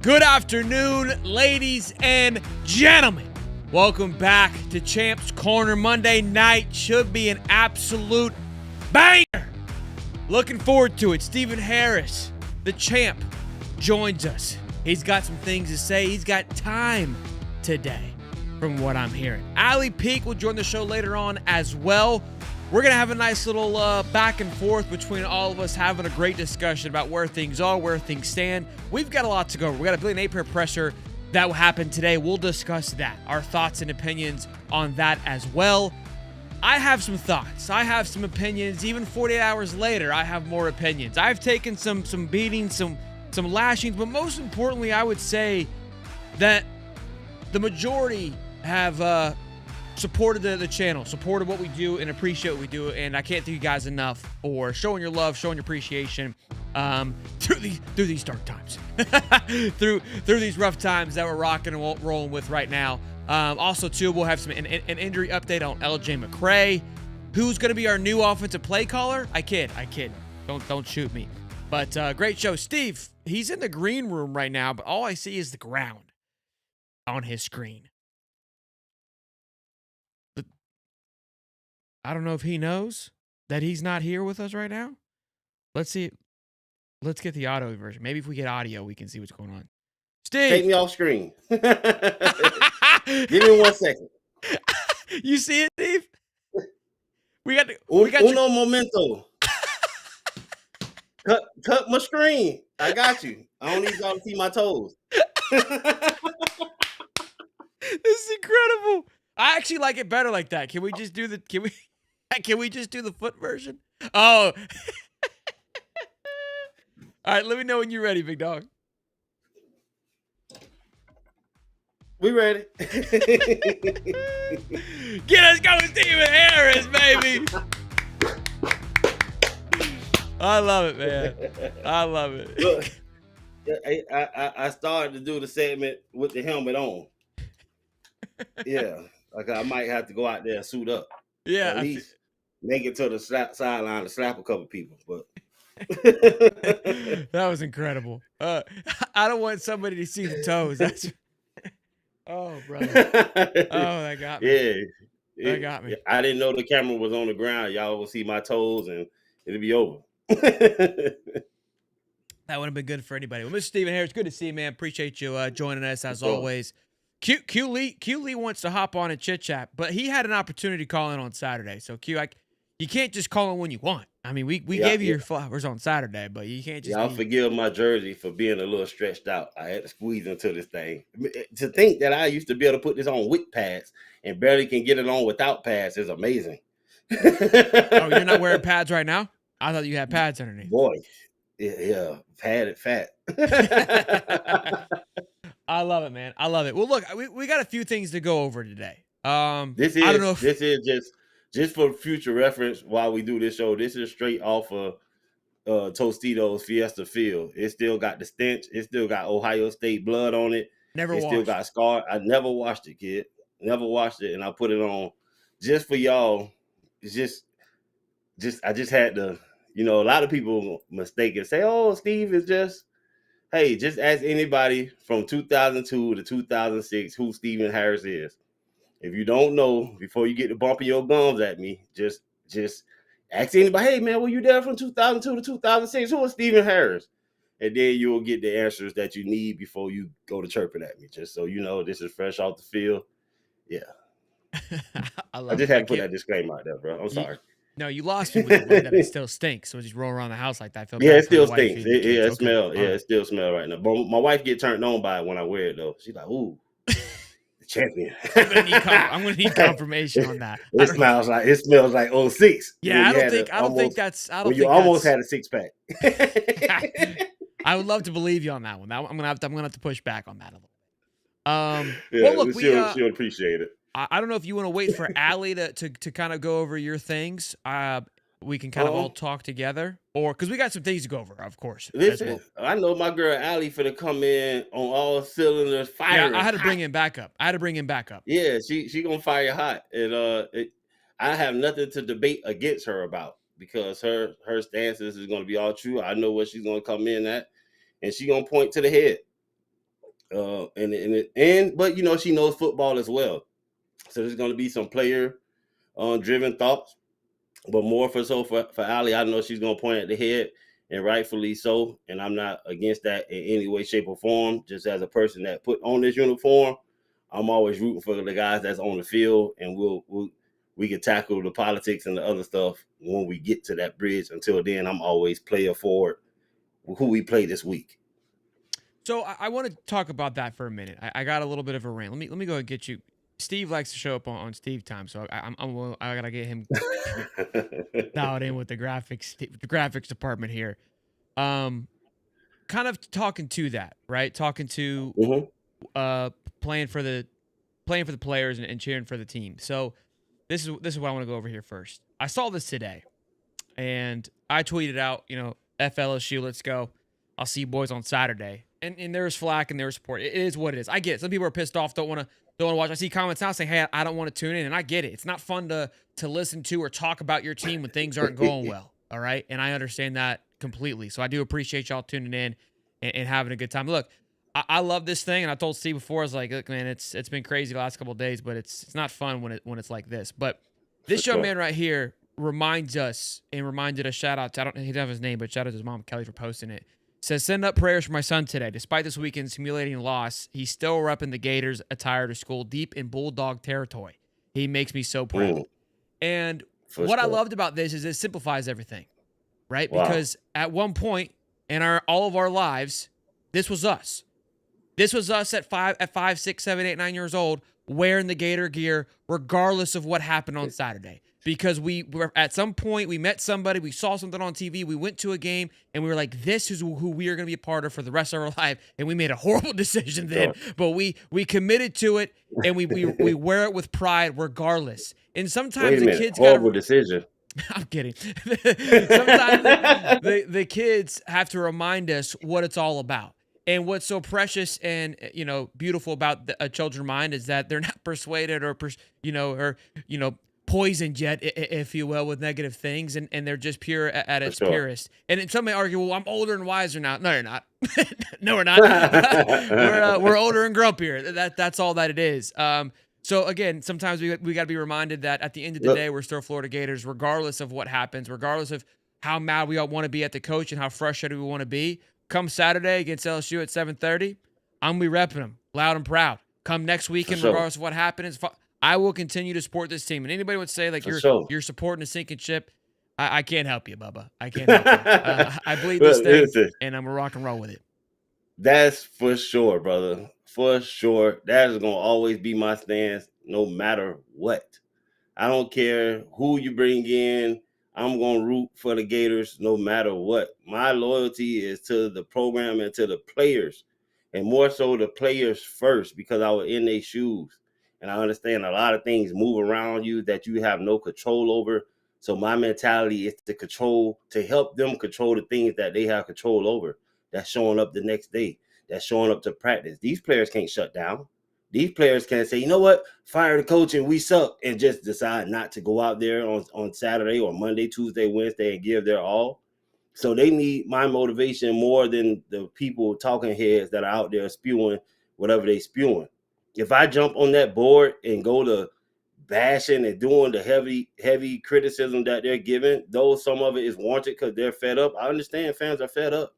Good afternoon, ladies and gentlemen. Welcome back to Champs Corner. Monday night should be an absolute banger. Looking forward to it. Stephen Harris, the champ, joins us. He's got some things to say. He's got time today, from what I'm hearing. Ali Peak will join the show later on as well. We're going to have a nice little back and forth between all of us, having a great discussion about where things are, where things stand. We've got a lot to go. We got a Billy Napier presser that will happen today. We'll discuss that, our thoughts and opinions on that as well. I have some thoughts. I have some opinions. Even 48 hours later, I have more opinions. I've taken some beatings, some lashings, but most importantly, I would say that the majority have supported the channel, supported what we do, and appreciate what we do. And I can't thank you guys enough for showing your love, showing your appreciation through these dark times, through these rough times that we're rocking and rolling with right now. Also, too, we'll have an injury update on LJ McCray, who's going to be our new offensive play caller. I kid. Don't shoot me. But great show. Steve, he's in the green room right now, but all I see is the ground on his screen. I don't know if he knows that he's not here with us right now. Let's see. Let's get the audio version. Maybe if we get audio, we can see what's going on. Steve, take me off screen. Give me 1 second. You see it, Steve? We got uno momento. cut my screen. I got you. I don't need y'all to see my toes. This is incredible. I actually like it better like that. Can we just do the foot version? Oh. All right, let me know when you're ready, big dog. We ready. Get us going, Stephen Harris, baby. I love it, man. I love it. Look, I started to do the segment with the helmet on. Yeah, like I might have to go out there and suit up. Yeah, at least make it to the sideline to slap a couple people. But that was incredible. I don't want somebody to see the toes. That's oh, brother. Oh, that got me. Yeah, that got me. I didn't know the camera was on the ground. Y'all will see my toes, and it'll be over. That would have been good for anybody. Well, Mr. Stephen Harris, good to see you, man. Appreciate you joining us as always. Q Lee wants to hop on and chit chat, but he had an opportunity to call in on Saturday. So Q, you can't just call in when you want. I mean, we gave you your flowers on Saturday, but you can't just. Y'all forgive my jersey for being a little stretched out. I had to squeeze into this thing. To think that I used to be able to put this on with pads and barely can get it on without pads is amazing. Oh, you're not wearing pads right now? I thought you had pads underneath. Boy, yeah, padded fat. I love it, man. I love it. Well, look, we got a few things to go over today. This is just for future reference while we do this show. This is straight off of Tostitos Fiesta Field. It still got the stench. It still got Ohio State blood on it. Still got scar. I never washed it, kid. Never washed it, and I put it on just for y'all. It's just I just had to. A lot of people mistake it. Say, "Oh, Steve is just." Hey, just ask anybody from 2002 to 2006 who Stephen Harris is. If you don't know, before you get to bumping your gums at me, just ask anybody, hey, man, were you there from 2002 to 2006? Who was Stephen Harris? And then you'll get the answers that you need before you go to chirping at me, just so you know this is fresh off the field. Yeah. I just had to put that disclaimer out there, bro. I'm sorry. No, you lost me with the way that it still stinks. So just roll around the house like that. I feel it still stinks. It smells. Yeah, it still smells right now. But my wife get turned on by it when I wear it, though. She's like, "Ooh, the champion." I'm gonna need confirmation on that. It smells like 06. Yeah, I don't think that's. You almost had a 6-pack. I would love to believe you on that one. I'm gonna have to push back on that a little. Well, look, she'll appreciate it. I don't know if you want to wait for Allie to kind of go over your things. We can kind of all talk together, or because we got some things to go over, of course. Listen, I know my girl Allie for to come in on all cylinders, fire. Yeah, I had to bring him back up. Yeah, she gonna fire hot, and I have nothing to debate against her about because her stances is gonna be all true. I know what she's gonna come in at, and she gonna point to the head. But you know, she knows football as well. So there's going to be some player driven thoughts, but more for Allie, I know she's going to point at the head, and rightfully so. And I'm not against that in any way, shape, or form. Just as a person that put on this uniform, I'm always rooting for the guys that's on the field, and we can tackle the politics and the other stuff when we get to that bridge. Until then, I'm always player forward who we play this week. So I want to talk about that for a minute. I got a little bit of a rant. Let me go and get you. Steve likes to show up on Steve time, so I gotta get him dialed in with the graphics department here. Kind of talking to that, right? Talking to playing for the players and cheering for the team. So this is what I want to go over here first. I saw this today, and I tweeted out, FLSU, let's go. I'll see you boys on Saturday. And there's flack and there's support. It is what it is. I get it. Some people are pissed off, don't want to watch. I see comments now saying, hey, I don't want to tune in, and I get it. It's not fun to listen to or talk about your team when things aren't going well, all right? And I understand that completely. So I do appreciate y'all tuning in and having a good time. Look, I love this thing, and I told Steve before, I was like, look, man, it's been crazy the last couple of days, but it's not fun when it's like this. But this young man right here reminded us, shout out to, he didn't have his name, but shout out to his mom, Kelly, for posting it. Says, send up prayers for my son today. Despite this weekend's humiliating loss, he's still repping the Gators attire to school deep in Bulldog territory. He makes me so proud. And I loved about this is it simplifies everything, right? Wow. Because at one point in all of our lives, this was us. This was us at 5, 6, 7, 8, 9 years old wearing the Gator gear regardless of what happened on Saturday. Because we were at some point, we met somebody, we saw something on TV, we went to a game, and we were like, this is who we are going to be a part of for the rest of our life. And we made a horrible decision then, but we committed to it, and we wear it with pride regardless. And sometimes the kids horrible decision. I'm kidding. Sometimes the kids have to remind us what it's all about. And what's so precious and beautiful about a children's mind is that they're not persuaded or poisoned yet, if you will, with negative things, and they're just pure at its purest. And some may argue, well, I'm older and wiser now. No, you're not. No, we're not. We're older and grumpier. That's all that it is. So again, sometimes we got to be reminded that at the end of the day, we're still Florida Gators, regardless of what happens, regardless of how mad we all want to be at the coach and how frustrated we want to be. Come Saturday against LSU at 7:30, I'm gonna be repping them loud and proud. Come next weekend, regardless of what happens, I will continue to support this team. And anybody would say like you're supporting a sinking ship, I can't help you, Bubba. I can't help you. I believe this thing, and I'm gonna rock and roll with it. That's for sure, brother. For sure. That is gonna always be my stance, no matter what. I don't care who you bring in. I'm gonna root for the Gators no matter what. My loyalty is to the program and to the players, and more so the players first, because I was in their shoes. And I understand a lot of things move around you that you have no control over. So my mentality is to help them control the things that they have control over. That's showing up the next day. That's showing up to practice. These players can't shut down. These players can't say, you know what, fire the coach and we suck, and just decide not to go out there on Saturday or Monday, Tuesday, Wednesday and give their all. So they need my motivation more than the people talking heads that are out there spewing whatever they spewing. If I jump on that board and go to bashing and doing the heavy criticism that they're giving, though some of it is warranted because they're fed up. I understand fans are fed up.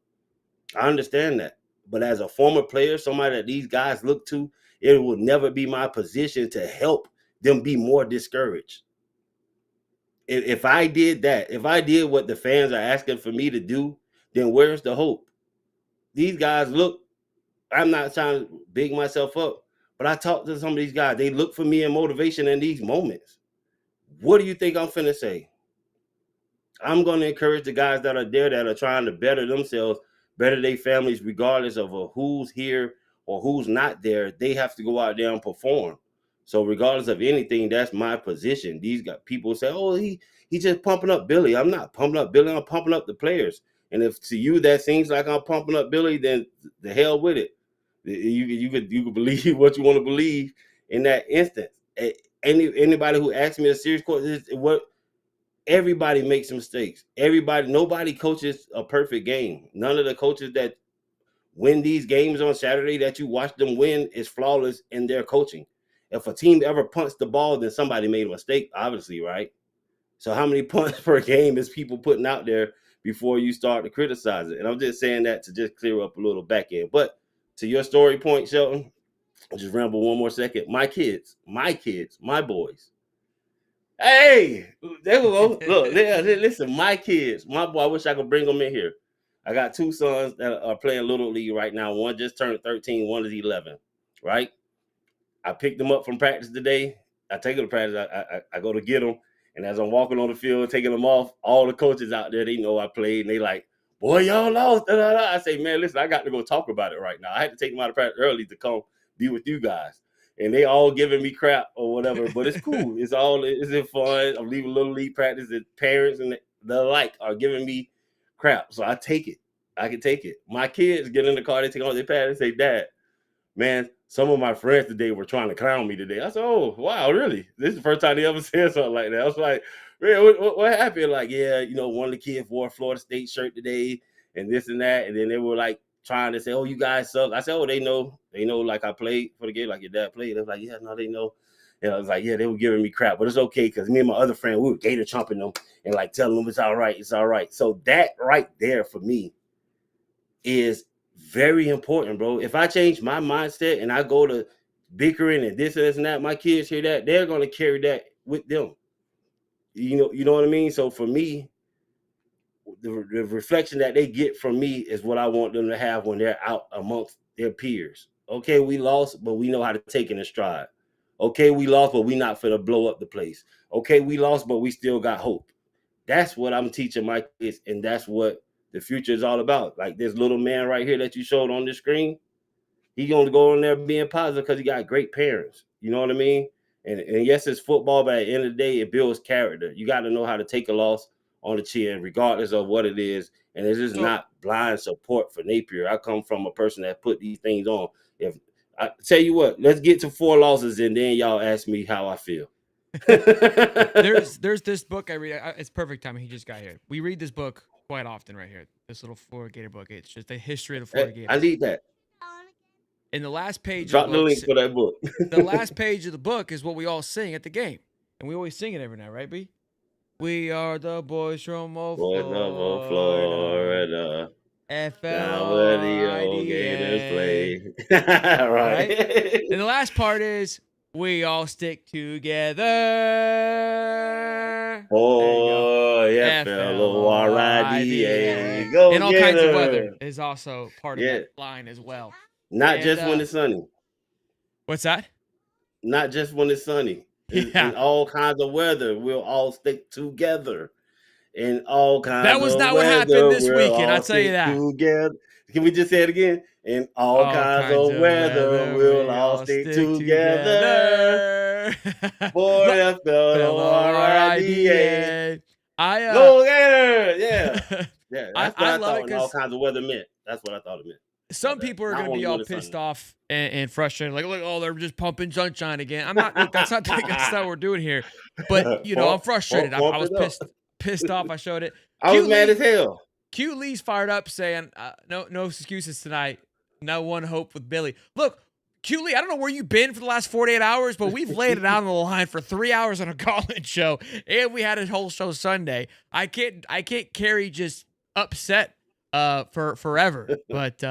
I understand that. But as a former player, somebody that these guys look to, it will never be my position to help them be more discouraged. If I did that, if I did what the fans are asking for me to do, then where's the hope? These guys look, I'm not trying to big myself up, but I talk to some of these guys. They look for me in motivation in these moments. What do you think I'm finna say? I'm going to encourage the guys that are there that are trying to better themselves, better their families, regardless of who's here or who's not there. They have to go out there and perform. So regardless of anything, that's my position. These guys, people say, oh, he's just pumping up Billy. I'm not pumping up Billy. I'm pumping up the players. And if to you that seems like I'm pumping up Billy, then the hell with it. You could believe what you want to believe in that instance. Anybody who asks me a serious question, everybody makes mistakes. Nobody coaches a perfect game. None of the coaches that win these games on Saturday that you watch them win is flawless in their coaching. If a team ever punts the ball, then somebody made a mistake, obviously, right? So how many punts per game is people putting out there before you start to criticize it? And I'm just saying that to just clear up a little back end. But to your story point, Shelton, I'll just ramble one more second. My kids, my boys. Hey, there we go. Look, listen, my kids, my boy, I wish I could bring them in here. I got 2 sons that are playing Little League right now. One just turned 13, one is 11, right? I picked them up from practice today. I take them to practice. I go to get them. And as I'm walking on the field, taking them off, all the coaches out there, they know I played. And they like, boy, y'all lost. Da, da, da. I say, man, listen, I got to go talk about it right now. I had to take them out of practice early to come be with you guys. And they all giving me crap or whatever, but it's cool. It's fun. I'm leaving Little League practice. The parents and the like are giving me crap. So I take it. I can take it. My kids get in the car, they take off their pads and say, Dad, man, some of my friends today were trying to clown me today. I said, oh, wow, really? This is the first time they ever said something like that. I was like, man, what happened? Like, yeah, one of the kids wore a Florida State shirt today and this and that. And then they were like trying to say, oh, you guys suck. I said, oh, they know like I played for the game, like your dad played. They was like, yeah, no, they know. And I was like, yeah, they were giving me crap, but it's okay because me and my other friend, we were Gator chomping them and like telling them it's all right, it's all right. So that right there for me is very important, bro. If I change my mindset and I go to bickering and this and that, my kids hear that, they're gonna carry that with them. You know what I mean? So for me, the reflection that they get from me is what I want them to have when they're out amongst their peers. Okay, we lost, but we know how to take it in stride. Okay, we lost, but we not finna blow up the place. Okay, we lost, but we still got hope. That's what I'm teaching my kids, and that's what the future is all about. Like this little man right here that you showed on the screen, he gonna go in there being positive because he got great parents. You know what I mean? And yes, it's football, but at the end of the day, it builds character. You got to know how to take a loss on the chin, regardless of what it is. And it's just not blind support for Napier. I come from a person that put these things on. If I tell you what, let's get to 4 losses and then y'all ask me how I feel. There's this book I read. It's perfect timing. He just got here. We read this book quite often right here. This little Florida Gator book. It's just the history of the Florida Gators. I need that. In the last page, drop the link for that book. The last page of the book is what we all sing at the game, and we always sing it every night, right, B? We are the boys from Florida. Now where the old Gators play. Right. And the last part is we all stick together. Oh, yeah, F-L-O-R-I-D-A. Go in all kinds of weather is also part of that line as well. Not just when it's sunny. What's that? Not just when it's sunny. In all kinds of weather, we'll all stick together. In all kinds of weather. That was not what happened this weekend, I'll tell you that. Together. Can we just say it again? In all kinds of weather, we'll all stick together. For F-L-O-R-I-D-A. Go Gator! Yeah. Yeah, that's what I thought in all kinds of weather meant. That's what I thought it meant. Some people are going to be all pissed off and frustrated, like, look, oh, they're just pumping sunshine again. I'm not. Look, that's not what we're doing here. But I'm frustrated. I was pissed off. I showed it. I was mad as hell. Q Lee's fired up, saying, "No excuses tonight. No one hope with Billy." Look, Q Lee, I don't know where you've been for the last 48 hours, but we've laid it out on the line for 3 hours on a call-in show, and we had a whole show Sunday. I can't carry just upset for forever. But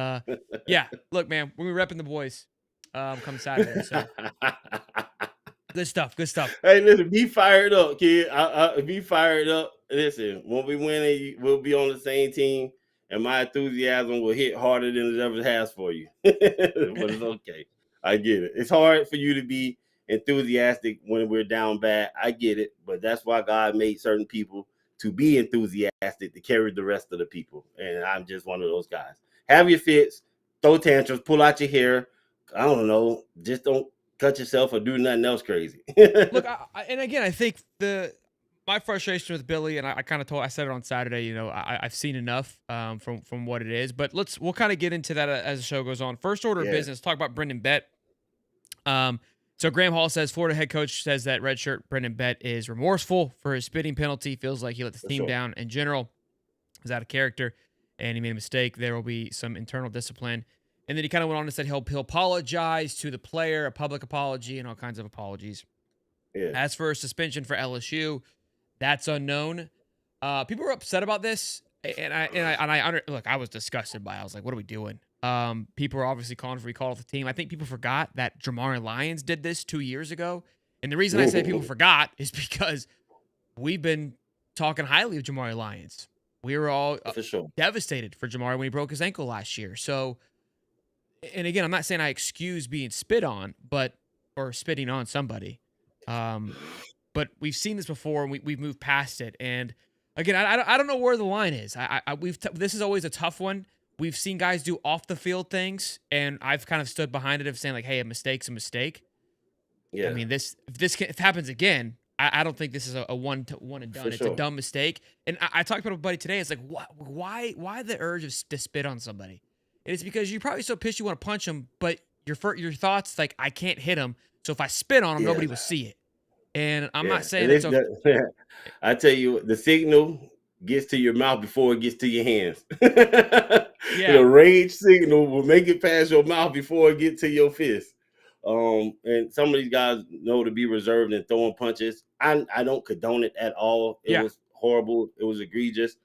yeah, look, man, we're repping the boys come Saturday. So good stuff. Hey, listen, be fired up, kid. Be fired up. Listen, when we win, we'll be on the same team, and my enthusiasm will hit harder than it ever has for you. But it's okay. I get it. It's hard for you to be enthusiastic when we're down bad. I get it, but that's why God made certain people to be enthusiastic to carry the rest of the people. And I'm just one of those guys. Have your fits, throw tantrums, pull out your hair. I don't know. Just don't cut yourself or do nothing else crazy. Look, and again, I think my frustration with Billy, and I said it on Saturday, I've seen enough from what it is, but we'll kind of get into that as the show goes on. First order of business, talk about Brendan Bett. So Graham Hall says Florida head coach says that redshirt Brendan Bett is remorseful for his spitting penalty. Feels like he let the team down in general. Is out of character. and he made a mistake, there will be some internal discipline. And then he kind of went on and said he'll apologize to the player, a public apology, and all kinds of apologies. Yeah. As for suspension for LSU, that's unknown. People were upset about this, and look, I was disgusted by it. I was like, what are we doing? People are obviously calling for recall of the team. I think people forgot that Jamari Lyons did this 2 years ago. And the reason I say people forgot is because we've been talking highly of Jamari Lyons. We were all for sure devastated for Jamari when he broke his ankle last year. So, and again, I'm not saying I excuse being spit on, or spitting on somebody. But we've seen this before, and we've moved past it. And again, I don't know where the line is. This is always a tough one. We've seen guys do off the field things, and I've kind of stood behind it of saying like, hey, a mistake's a mistake. Yeah. I mean, if it happens again, I don't think this is a one and done. It's a dumb mistake. And I talked about a buddy today. It's like, why the urge to spit on somebody? And it's because you're probably so pissed you want to punch him, but your thoughts like, I can't hit him, so if I spit on him, nobody will see it. And I'm not saying it's okay. I tell you, the signal gets to your mouth before it gets to your hands. The rage signal will make it past your mouth before it gets to your fist. And some of these guys know to be reserved and throwing punches. I don't condone it at all. It was horrible. It was egregious.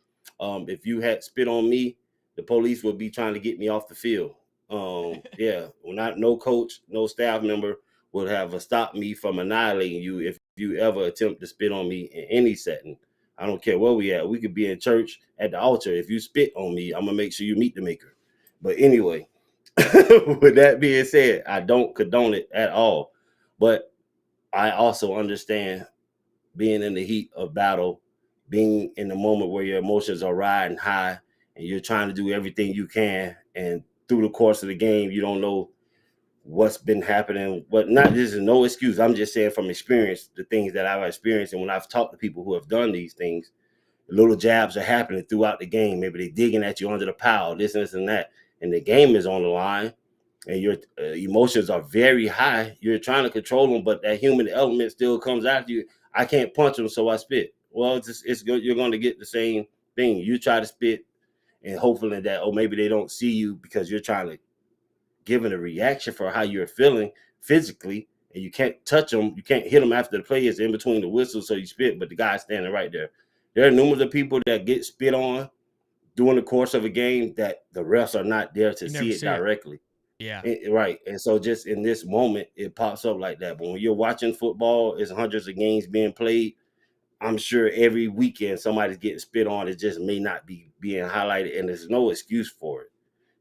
If you had spit on me, the police would be trying to get me off the field. No coach, no staff member would have stopped me from annihilating you if you ever attempt to spit on me in any setting. I don't care where we at. We could be in church at the altar. If you spit on me, I'm gonna make sure you meet the maker. But anyway, with that being said, I don't condone it at all. But I also understand being in the heat of battle, being in the moment where your emotions are riding high and you're trying to do everything you can. And through the course of the game, you don't know what's been happening. But this is no excuse. I'm just saying from experience, the things that I've experienced. And when I've talked to people who have done these things, little jabs are happening throughout the game. Maybe they're digging at you under the pile, this and that. And the game is on the line and your emotions are very high. You're trying to control them, but that human element still comes after you. I can't punch them, so I spit. Well, you're going to get the same thing. You try to spit and hopefully that, maybe they don't see you because you're trying to give a reaction for how you're feeling physically, and you can't touch them. You can't hit them after the play is in between the whistles, so you spit, but the guy's standing right there. There are numerous people that get spit on during the course of a game that the refs are not there to see it directly. Yeah. Right. And so just in this moment, it pops up like that. But when you're watching football, it's hundreds of games being played. I'm sure every weekend somebody's getting spit on. It just may not be being highlighted, and there's no excuse for it.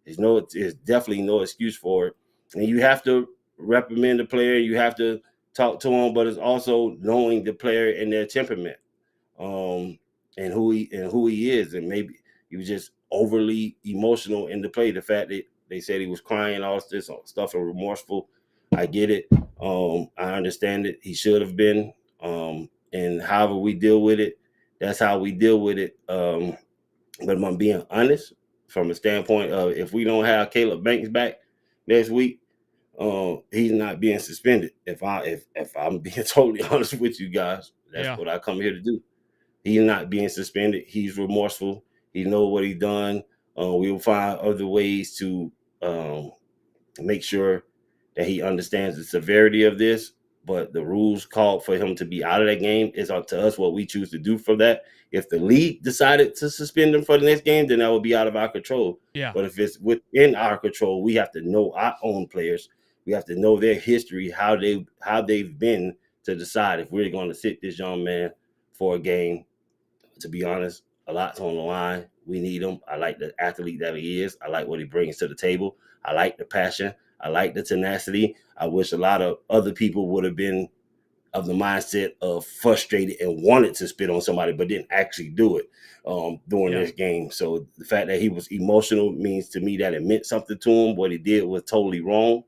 There's definitely no excuse for it. And you have to reprimand the player. You have to talk to him, but it's also knowing the player and their temperament, and who he is. And maybe he was just overly emotional in the play. The fact that they said he was crying, all this stuff, and remorseful. I get it. I understand it. He should have been. And however we deal with it, that's how we deal with it. But if I'm being honest, from a standpoint of if we don't have Caleb Banks back next week, he's not being suspended. If I'm being totally honest with you guys, that's what I come here to do. He's not being suspended. He's remorseful. He knows what he done. We will find other ways to make sure that he understands the severity of this. But the rules called for him to be out of that game. It's up to us what we choose to do for that. If the league decided to suspend him for the next game, then that would be out of our control. Yeah. But if it's within our control, we have to know our own players. We have to know their history, how they've been, to decide if we're going to sit this young man for a game. To be honest, a lot's on the line. We need him. I like the athlete that he is. I like what he brings to the table. I like the passion. I like the tenacity. I wish a lot of other people would have been of the mindset of frustrated and wanted to spit on somebody, but didn't actually do it during this game. So the fact that he was emotional means to me that it meant something to him. What he did was totally wrong.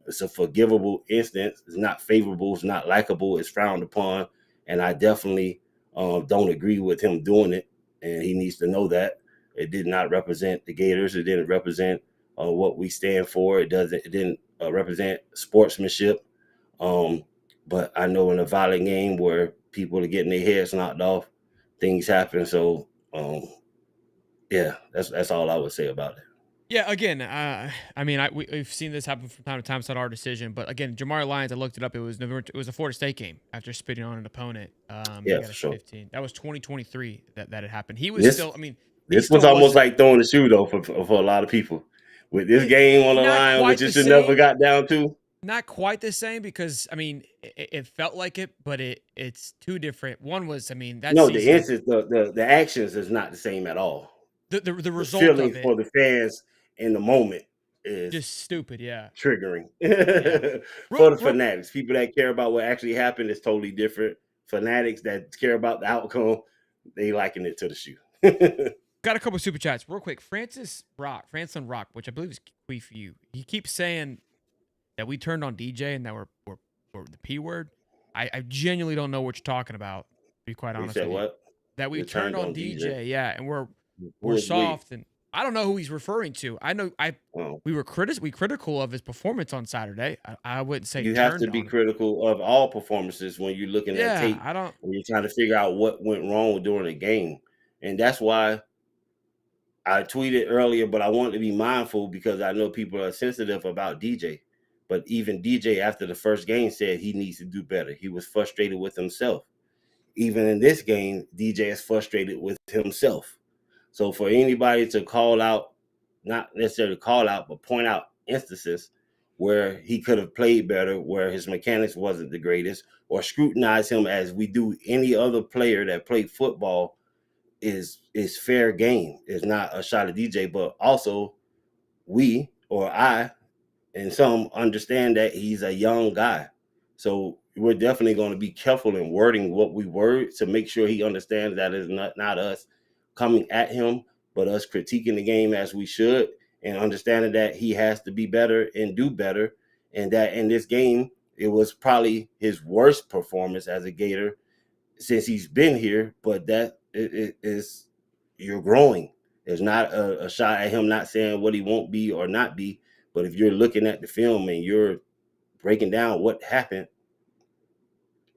It's a forgivable instance. It's not favorable. It's not likable. It's frowned upon. And I definitely don't agree with him doing it. And he needs to know that. It did not represent the Gators. It didn't represent what we stand for. It didn't represent sportsmanship. But I know in a violent game where people are getting their heads knocked off, things happen. So it Yeah, that's all I would say about it. Yeah, again, I mean, we've seen this happen from time to time. It's not our decision, but again, Jamari Lyons, I looked it up. It was November. It was a Florida State game after spitting on an opponent. He Yeah, got for a sure. 15. That was 2023 that it happened. He was This still. I mean, he this was still almost wasn't. like throwing the shoe though for a lot of people. With this game on the Not line, which quite it the should never same. got down to. Not quite the same because I mean, it felt like it, but it's two different. One was, I mean, that No, the season, instance, the actions is not the same at all. the The result of feelings it for the fans in the moment is just stupid. Yeah, triggering. yeah. For the Real, fanatics, people that care about what actually happened is totally different. Fanatics that care about the outcome, they liken it to the shoe. got a couple super chats real quick. Franklin Rock, which I believe is Quee for you. He keeps saying that we turned on DJ and that we're the P word. I genuinely don't know what you're talking about, to be quite You honest said with you. what? That we We turned turned on on DJ. DJ, yeah, and Who we're is we? soft, and I don't know who he's referring to. I know we were critical of his performance on Saturday. I wouldn't say You have to turned be on him. critical of all performances when you're looking at Yeah, tape I don't. and you're trying to figure out what went wrong during the game. And that's why I tweeted earlier, but I want to be mindful because I know people are sensitive about DJ. But even DJ, after the first game, said he needs to do better. He was frustrated with himself. Even in this game, DJ is frustrated with himself. So for anybody to call out, not necessarily call out, but point out instances where he could have played better, where his mechanics wasn't the greatest, or scrutinize him as we do any other player that played football is fair game. It's not a shot at DJ, but also we or I and some understand that he's a young guy. So we're definitely going to be careful in wording what we word to make sure he understands that it's not us coming at him, but us critiquing the game as we should and understanding that he has to be better and do better. And that in this game, it was probably his worst performance as a Gator since he's been here, but that it is you're growing. There's not a shot at him not saying what he won't be or not be. But if you're looking at the film and you're breaking down what happened,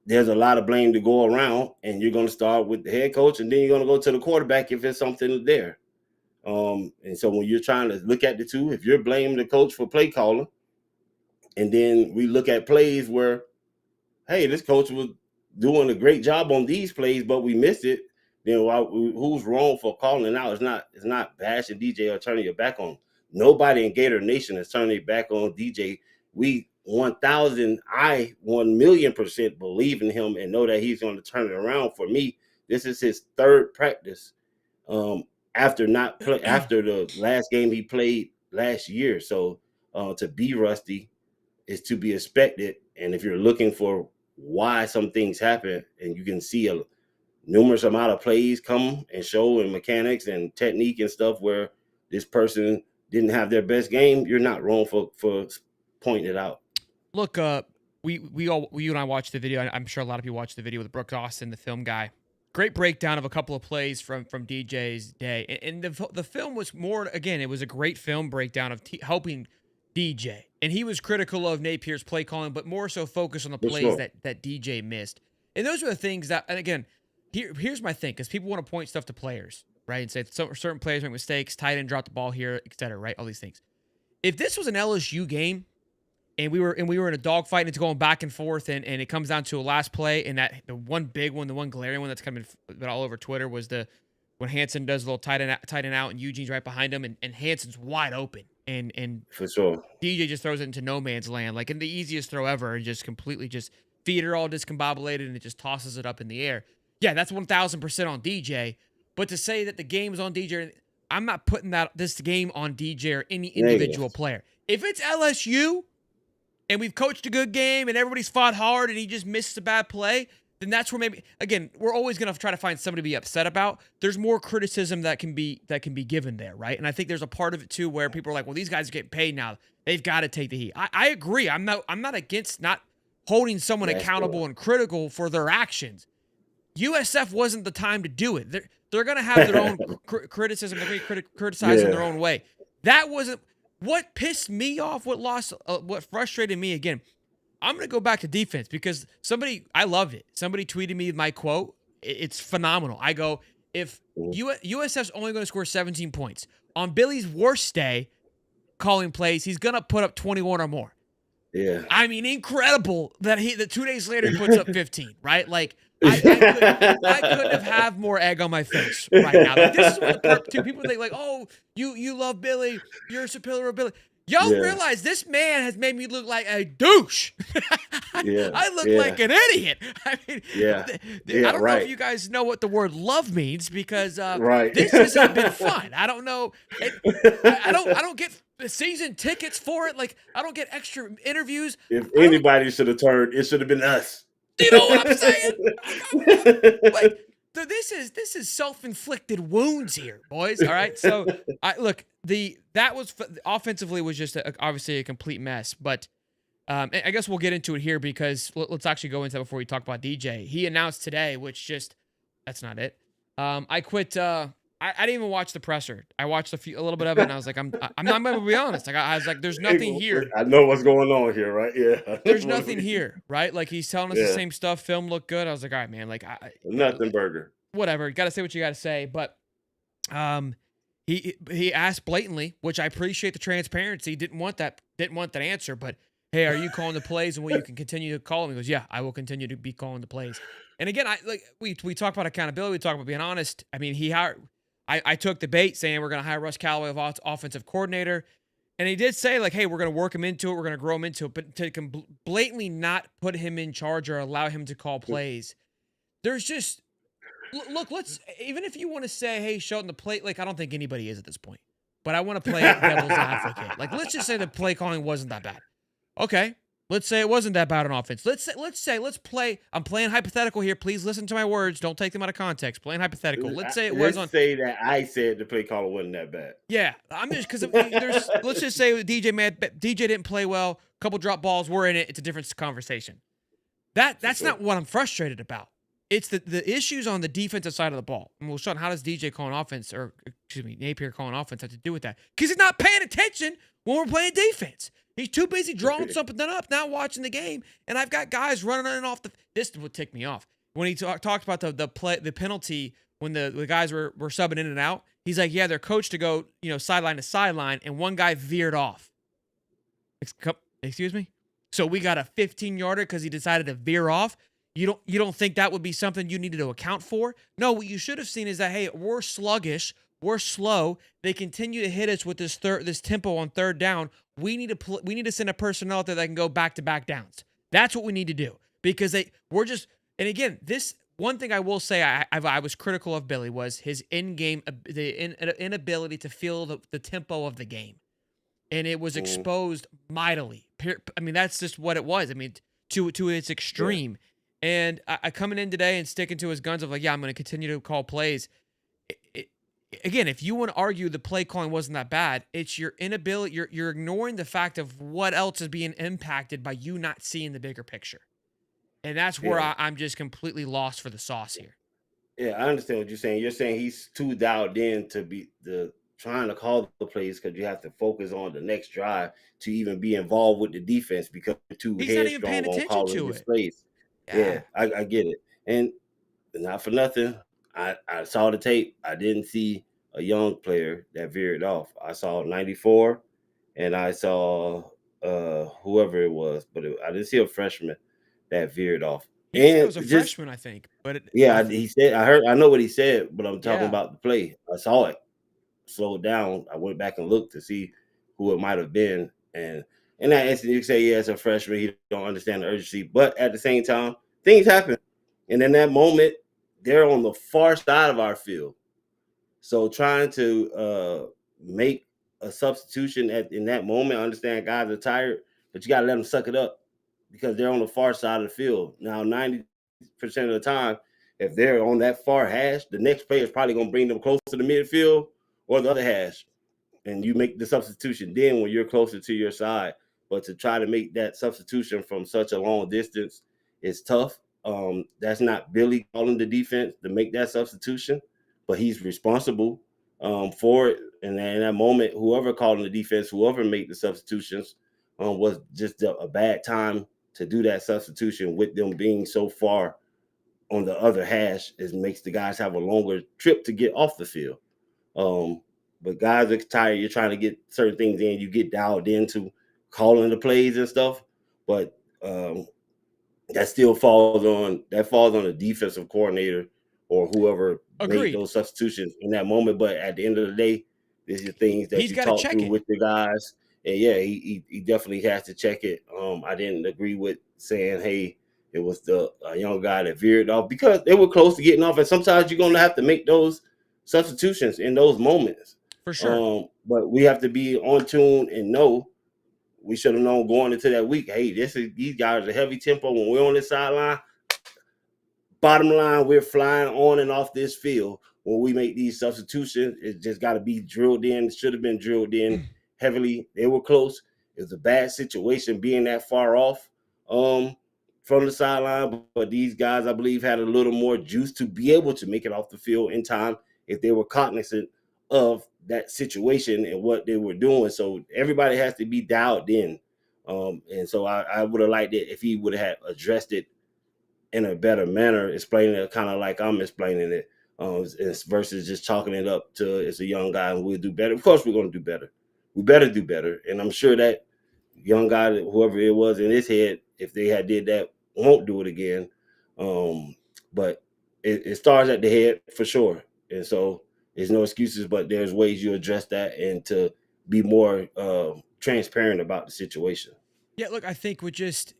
there's a lot of blame to go around, and you're going to start with the head coach, and then you're going to go to the quarterback if there's something there. And so when you're trying to look at the two, if you're blaming the coach for play calling, and then we look at plays where, hey, this coach was doing a great job on these plays, but we missed it. Then who's wrong for calling out? It's not bashing DJ or turning your back on. Nobody in Gator Nation is turning their back on DJ. We 1,000,000% believe in him and know that he's going to turn it around. For me, this is his third practice after the last game he played last year. So to be rusty is to be expected. And if you're looking for why some things happen, and you can see a numerous amount of plays come and show and mechanics and technique and stuff where this person didn't have their best game, you're not wrong for pointing it out. Look, you and I watched the video. I'm sure a lot of people watched the video with Brooks Austin, the film guy. Great breakdown of a couple of plays from DJ's day, and the film was more. Again, it was a great film breakdown of helping DJ, and he was critical of Napier's play calling, but more so focused on the plays that DJ missed. And those are the things that, and again, here's my thing, because people want to point stuff to players, right, and say certain players make mistakes, tight end dropped the ball here, etc. Right, all these things. If this was an LSU game, and we were in a dogfight, and it's going back and forth, and it comes down to a last play, and that the one big one, the one glaring one that's kind of been all over Twitter was when Hansen does a little tight end out, and Eugene's right behind him, and Hansen's wide open, and for sure DJ just throws it into no man's land, like in the easiest throw ever, and just completely just feeder all discombobulated, and it just tosses it up in the air. Yeah, that's 1,000% on DJ. But to say that the game's on DJ, I'm not putting this game on DJ or any individual player. If it's LSU, and we've coached a good game, and everybody's fought hard, and he just missed a bad play, then that's where maybe, again, we're always going to try to find somebody to be upset about. There's more criticism that can be given there, right? And I think there's a part of it too where people are like, well, these guys are getting paid now. They've got to take the heat. I agree. I'm not against not holding someone accountable and critical for their actions. USF wasn't the time to do it. They're going to have their own criticism. They're going to criticize in their own way. That wasn't what pissed me off. What frustrated me again. I'm going to go back to defense because I loved it. Somebody tweeted me my quote. It's phenomenal. I go, if USF's only going to score 17 points, on Billy's worst day calling plays, he's going to put up 21 or more. Yeah. I mean, incredible that 2 days later he puts up 15, right? Like, I couldn't have more egg on my face right now. Like, this is what the too. People think like, oh, you love Billy, you're a superior Billy. Y'all realize this man has made me look like a douche. I look like an idiot. I mean, I don't know if you guys know what the word love means because this hasn't been fun. I don't know. I don't get season tickets for it. Like, I don't get extra interviews. If anybody should have turned, it should have been us. You know what I'm saying? Like, this is self-inflicted wounds here, boys. All right. So, that was offensively was just obviously a complete mess. But I guess we'll get into it here because let's actually go into that before we talk about DJ. He announced today, that's not it. I quit. I didn't even watch the presser. I watched a little bit of it, and I was like, I'm not going to be honest. Like, I was like, there's nothing here. I know what's going on here, right? Yeah. There's nothing here, right? Like, he's telling us the same stuff. Film looked good. I was like, all right, man. Like, nothing burger. Whatever. Got to say what you got to say. But he asked blatantly, which I appreciate the transparency. Didn't want that answer. But hey, are you calling the plays and you can continue to call them? He goes, yeah, I will continue to be calling the plays. And again, we talk about accountability. We talk about being honest. I mean, I took the bait saying we're going to hire Russ Callaway as offensive coordinator. And he did say, like, hey, we're going to work him into it. We're going to grow him into it. But to blatantly not put him in charge or allow him to call plays, there's just, look, even if you want to say, hey, Shelton, the play, like, I don't think anybody is at this point. But I want to play devil's advocate. Like, let's just say the play calling wasn't that bad. Okay. Let's say it wasn't that bad on offense. Let's play. I'm playing hypothetical here. Please listen to my words. Don't take them out of context. Playing hypothetical. Let's say that I said the play caller wasn't that bad. Yeah, I'm just because let's just say DJ didn't play well. Couple drop balls. We're in it. It's a different conversation. That's not what I'm frustrated about. It's the issues on the defensive side of the ball. Well, Sean, how does DJ calling offense, or excuse me, Napier calling offense have to do with that? Because he's not paying attention when we're playing defense. He's too busy drawing something up, not watching the game. And I've got guys running in and off this would tick me off. When he talked about the penalty when the guys were subbing in and out, he's like, yeah, they're coached to go, sideline to sideline, and one guy veered off. Excuse me? So we got a 15-yarder because he decided to veer off. You don't think that would be something you needed to account for? No, what you should have seen is that, hey, we're sluggish. We're slow. They continue to hit us with this tempo on third down. We need to send a personnel out there that can go back-to-back downs. That's what we need to do because we're just. And again, this one thing I will say I was critical of Billy was his in-game inability to feel the tempo of the game, and it was exposed mightily. I mean, that's just what it was. I mean, to its extreme. Yeah. And I coming in today and sticking to his guns of like, yeah, I'm going to continue to call plays. Again, if you want to argue the play calling wasn't that bad, it's your inability. You're ignoring the fact of what else is being impacted by you not seeing the bigger picture, and that's where I'm just completely lost for the sauce here. Yeah, I understand what you're saying. You're saying he's too dialed in to be trying to call the plays because you have to focus on the next drive to even be involved with the defense because you're too headstrong on calling the plays. Yeah, I get it, and not for nothing. I saw the tape. I didn't see a young player that veered off. I saw 94, and I saw whoever it was, but I didn't see a freshman that veered off. And it was a freshman, I think. But he said. I know what he said, but I'm talking about the play. I saw it slowed down. I went back and looked to see who it might have been, and in that instant, you say, yeah, it's a freshman. He don't understand the urgency, but at the same time, things happen, and in that moment. They're on the far side of our field. So trying to make a substitution in that moment, I understand guys are tired, but you got to let them suck it up because they're on the far side of the field. Now, 90% of the time, if they're on that far hash, the next player is probably going to bring them closer to the midfield or the other hash, and you make the substitution then when you're closer to your side. But to try to make that substitution from such a long distance is tough. That's not Billy calling the defense to make that substitution, but he's responsible for it. And in that moment, whoever called the defense, whoever made the substitutions, was just a bad time to do that substitution with them being so far on the other hash, it makes the guys have a longer trip to get off the field. But guys are tired. You're trying to get certain things in. You get dialed into calling the plays and stuff. But that still falls on the defensive coordinator or whoever made those substitutions in that moment. But at the end of the day, these are things that you talk through with the guys. And yeah, he definitely has to check it. I didn't agree with saying, hey, it was the young guy that veered off, because they were close to getting off. And sometimes you're going to have to make those substitutions in those moments. For sure. But we have to be on tune and know. We should have known going into that week, hey, these guys are heavy tempo. When we're on this sideline, bottom line, we're flying on and off this field. When we make these substitutions, it just got to be drilled in. It should have been drilled in heavily. They were close. It was a bad situation being that far off from the sideline. But these guys, I believe, had a little more juice to be able to make it off the field in time if they were cognizant of that situation and what they were doing. So everybody has to be dialed in. And so I would have liked it if he would have addressed it in a better manner, explaining it kind of like I'm explaining it, versus just chalking it up to it's a young guy and we'll do better. Of course, we're going to do better. We better do better. And I'm sure that young guy, whoever it was in his head, if they had did that, won't do it again. But it starts at the head for sure. And so there's no excuses, but there's ways you address that and to be more transparent about the situation. Yeah, look, I think with just,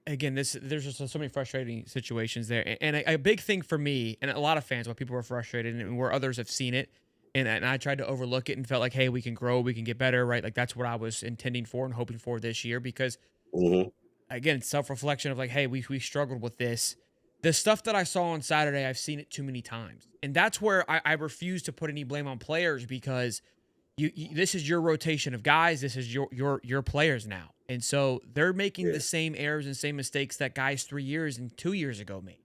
again, there's just so many frustrating situations there. And a big thing for me, and a lot of fans, why people were frustrated and where others have seen it, and I tried to overlook it and felt like, hey, we can grow, we can get better, right? Like that's what I was intending for and hoping for this year, because, again, self-reflection of like, hey, we struggled with this. The stuff that I saw on Saturday, I've seen it too many times. And that's where I refuse to put any blame on players, because you this is your rotation of guys. This is your players now. And so they're making the same errors and same mistakes that guys 3 years and 2 years ago made.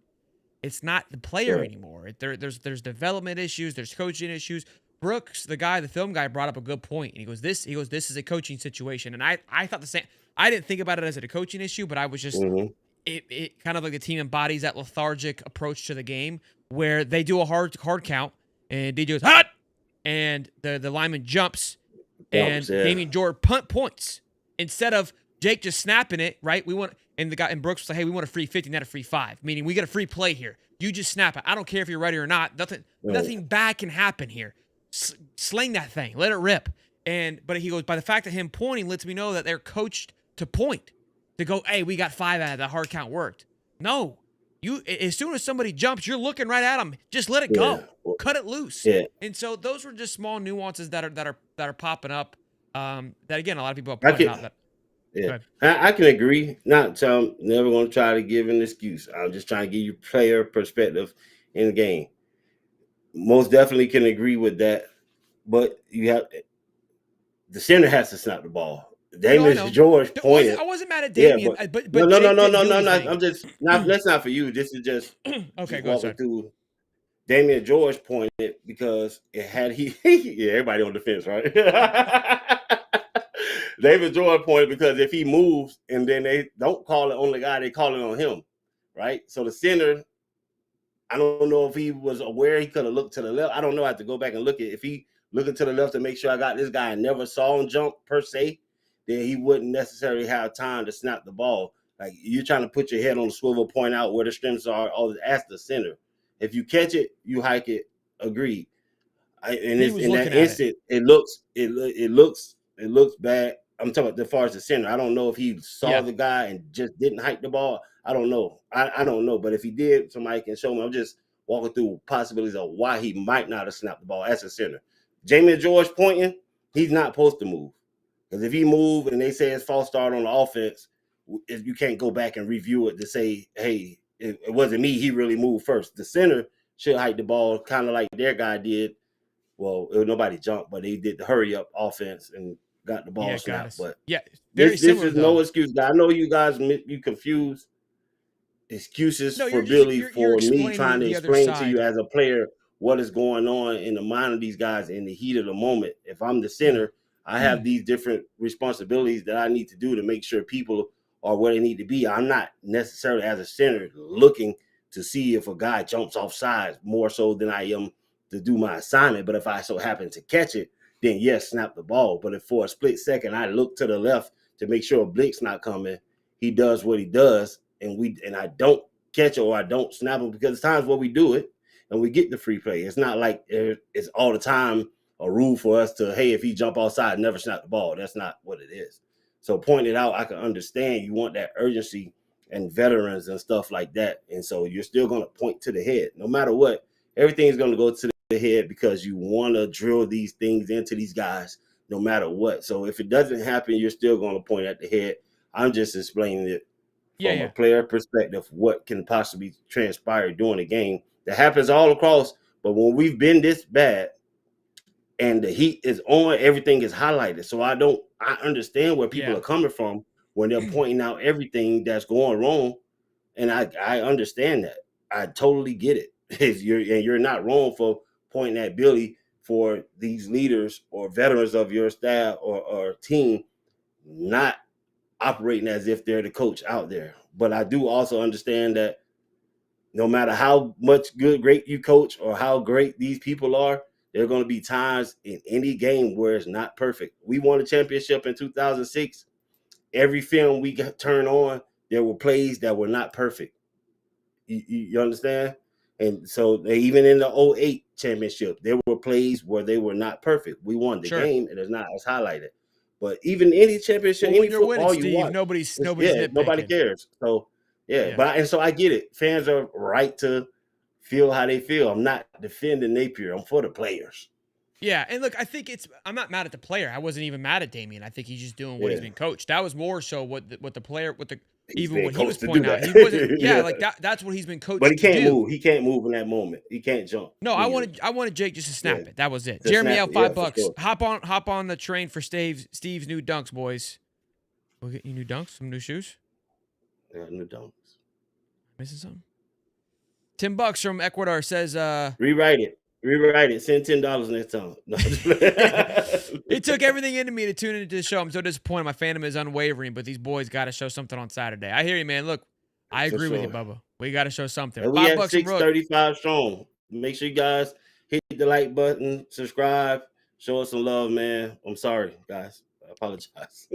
It's not the player anymore. There's development issues. There's coaching issues. Brooks, the film guy, brought up a good point. And he goes, this is a coaching situation. And I thought the same. I didn't think about it as a coaching issue, but I was just it kind of like the team embodies that lethargic approach to the game where they do a hard count and DJ goes hot, and the lineman jumps and Damian Jordan punt points instead of Jake just snapping it, right? We want, and the guy and Brooks was like, hey, we want a free 50, not a free 5, meaning we get a free play here. You just snap it. I don't care if you're ready or not. Nothing bad can happen here. Sling that thing, let it rip. But he goes, by the fact of him pointing lets me know that they're coached to point, to go, hey, we got 5 out of the hard count worked. No, as soon as somebody jumps, you're looking right at them. Just let it go, cut it loose. Yeah. And so those were just small nuances that are popping up. That again, a lot of people have pointed out that. Yeah, I can agree. Not never going to try to give an excuse. I'm just trying to give you player perspective in the game. Most definitely can agree with that, but you have the center has to snap the ball. Damian George pointed. I wasn't mad at Damian, but no. I'm just not. That's not for you. This is just okay. Go walking through. Damian George pointed because it had yeah, everybody on the fence, right? David Jordan pointed because if he moves and then they don't call it on the guy, they call it on him, right? So the center, I don't know if he was aware. He could have looked to the left. I don't know. I have to go back and look at if he looking to the left to make sure I got this guy and never saw him jump per se, then he wouldn't necessarily have time to snap the ball. Like you're trying to put your head on the swivel, point out where the strengths are. Ask the center. If you catch it, you hike it. Agreed. In that instant, it looks bad. I'm talking about as far as the center. I don't know if he saw the guy and just didn't hike the ball. I don't know. I don't know. But if he did, somebody can show me. I'm just walking through possibilities of why he might not have snapped the ball as a center. Jamie George pointing, he's not supposed to move. Because if he moved and they say it's false start on the offense, you can't go back and review it to say, hey, it wasn't me. He really moved first. The center should hike the ball kind of like their guy did. Well, nobody jumped, but they did the hurry up offense and got the ball snapped. But this is no excuse. I know you guys confuse excuses for Billy for me trying to explain to you as a player what is going on in the mind of these guys in the heat of the moment. If I'm the center, I have these different responsibilities that I need to do to make sure people or where they need to be. I'm not necessarily as a center looking to see if a guy jumps off sides more so than I am to do my assignment. But if I so happen to catch it, then yes, snap the ball. But if for a split second I look to the left to make sure a blitz not coming, he does what he does, and I don't catch it or I don't snap him, because it's times where we do it and we get the free play. It's not like it's all the time a rule for us to, hey, if he jump outside, never snap the ball. That's not what it is. So point it out, I can understand you want that urgency and veterans and stuff like that. And so you're still going to point to the head. No matter what, everything's going to go to the head because you want to drill these things into these guys no matter what. So if it doesn't happen, you're still going to point at the head. I'm just explaining it from a player perspective, what can possibly transpire during the game. That happens all across. But when we've been this bad and the heat is on, everything is highlighted. So I understand where people are coming from when they're pointing out everything that's going wrong. And I understand that. I totally get it. You're not wrong for pointing at Billy for these leaders or veterans of your staff or team not operating as if they're the coach out there. But I do also understand that no matter how much great you coach or how great these people are, there are going to be times in any game where it's not perfect. We won a championship in 2006. Every film we turned on, there were plays that were not perfect. You understand? And so even in the 2008 championship, there were plays where they were not perfect. We won the game, and it's not as highlighted. But even any championship, any football winning, Steve, you watch, nobody's nobody cares. So but so I get it. Fans are right to feel how they feel. I'm not defending Napier. I'm for the players. Yeah, and look, I think I'm not mad at the player. I wasn't even mad at Damian. I think he's just doing what he's been coached. That was more so what the player, even what he was pointing out. He wasn't. Like that's what he's been coached. But he can't move. He can't move in that moment. He can't jump. No, I wanted Jake just to snap it. That was it. Jeremy out $5. Sure. Hop on the train for Steve's new dunks, boys. We'll get you new dunks, some new shoes. Yeah, new dunks. Missing something? $10 from Ecuador says Rewrite it. Send $10 next time. No. It took everything into me to tune into the show. I'm so disappointed. My fandom is unwavering, but these boys got to show something on Saturday. I hear you, man. Look, I agree with you, Bubba. We got to show something. And we at 635 strong. Make sure you guys hit the like button, subscribe, show us some love, man. I'm sorry, guys. I apologize.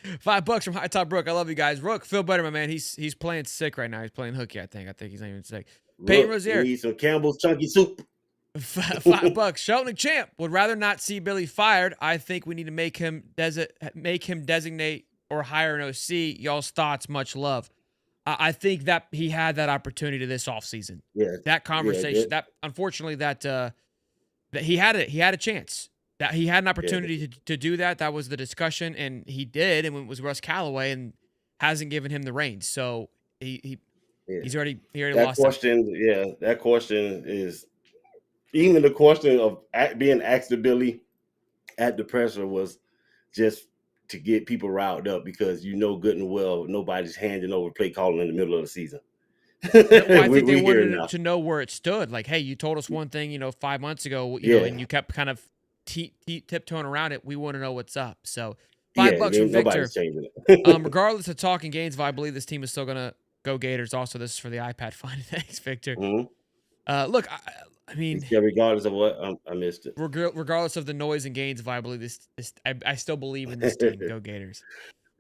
$5 from High Top Brook. I love you guys. Rook, feel better, my man. He's playing sick right now. He's playing hooky, I think. I think he's not even sick. Peyton Rozier. Need some Campbell's chunky soup. $5. Shelton Champ would rather not see Billy fired. I think we need to make him designate or hire an OC. Y'all's thoughts, much love. I think that he had that opportunity this offseason. Yeah, that conversation. That unfortunately that he had it. He had a chance. That he had an opportunity to do that. That was the discussion, and he did. And it was Russ Callaway, and hasn't given him the reins. So he already lost. That question is. Even the question of being asked to Billy at the presser was just to get people riled up, because good and well nobody's handing over play calling in the middle of the season. I think they wanted to know where it stood. Like, hey, you told us one thing, 5 months ago, and you kept kind of tiptoeing around it. We want to know what's up. So $5 from Victor. Regardless of talking Gainesville, I believe this team is still gonna go Gators. Also, this is for the iPad fund. Thanks, Victor. Mm-hmm. Look, I mean, regardless of what, I missed it. Regardless of the noise in Gainesville, I believe I still believe in this team. Go Gators.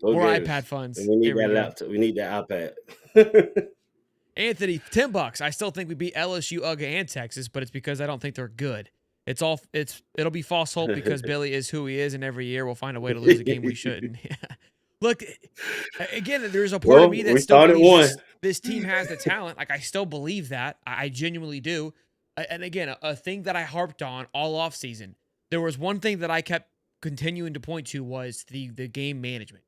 Go More Gators. iPad funds. And we need that laptop. We need that iPad. Anthony, $10. I still think we beat LSU, UGA, and Texas, but it's because I don't think they're good. It'll be false hope because Billy is who he is, and every year we'll find a way to lose a game we shouldn't. Look, again, there's a part of me that still believes this team has the talent. Like, I still believe that. I genuinely do. And again, a thing that I harped on all offseason, there was one thing that I kept continuing to point to was the game management.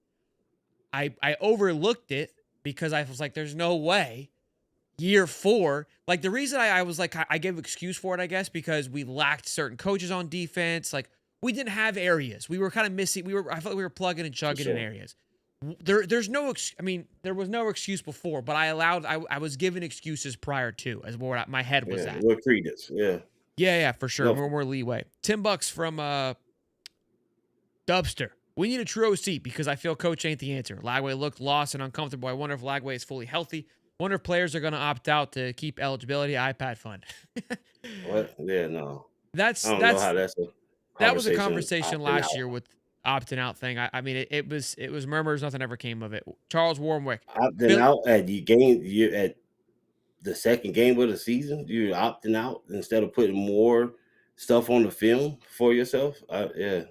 I overlooked it because I was like, there's no way. Year 4, like the reason I was like, I gave an excuse for it, I guess, because we lacked certain coaches on defense. Like, we didn't have areas. We were kind of missing. I felt we were plugging and chugging in areas. There's no, there was no excuse before, but I was given excuses prior to, as where my head was at. More credence, Yeah, for sure. More leeway. $10 from Dubster. We need a true OC because I feel coach ain't the answer. Lagway looked lost and uncomfortable. I wonder if Lagway is fully healthy. Wonder if players are going to opt out to keep eligibility. iPad fun. What? Yeah, no. I That's don't know how that's a that was a conversation conversation opting last out. year with opting out thing. I mean, it was murmurs. Nothing ever came of it. Charles Warmwick, Opting out at you at the second game of the season. You're opting out instead of putting more stuff on the film for yourself. Yeah,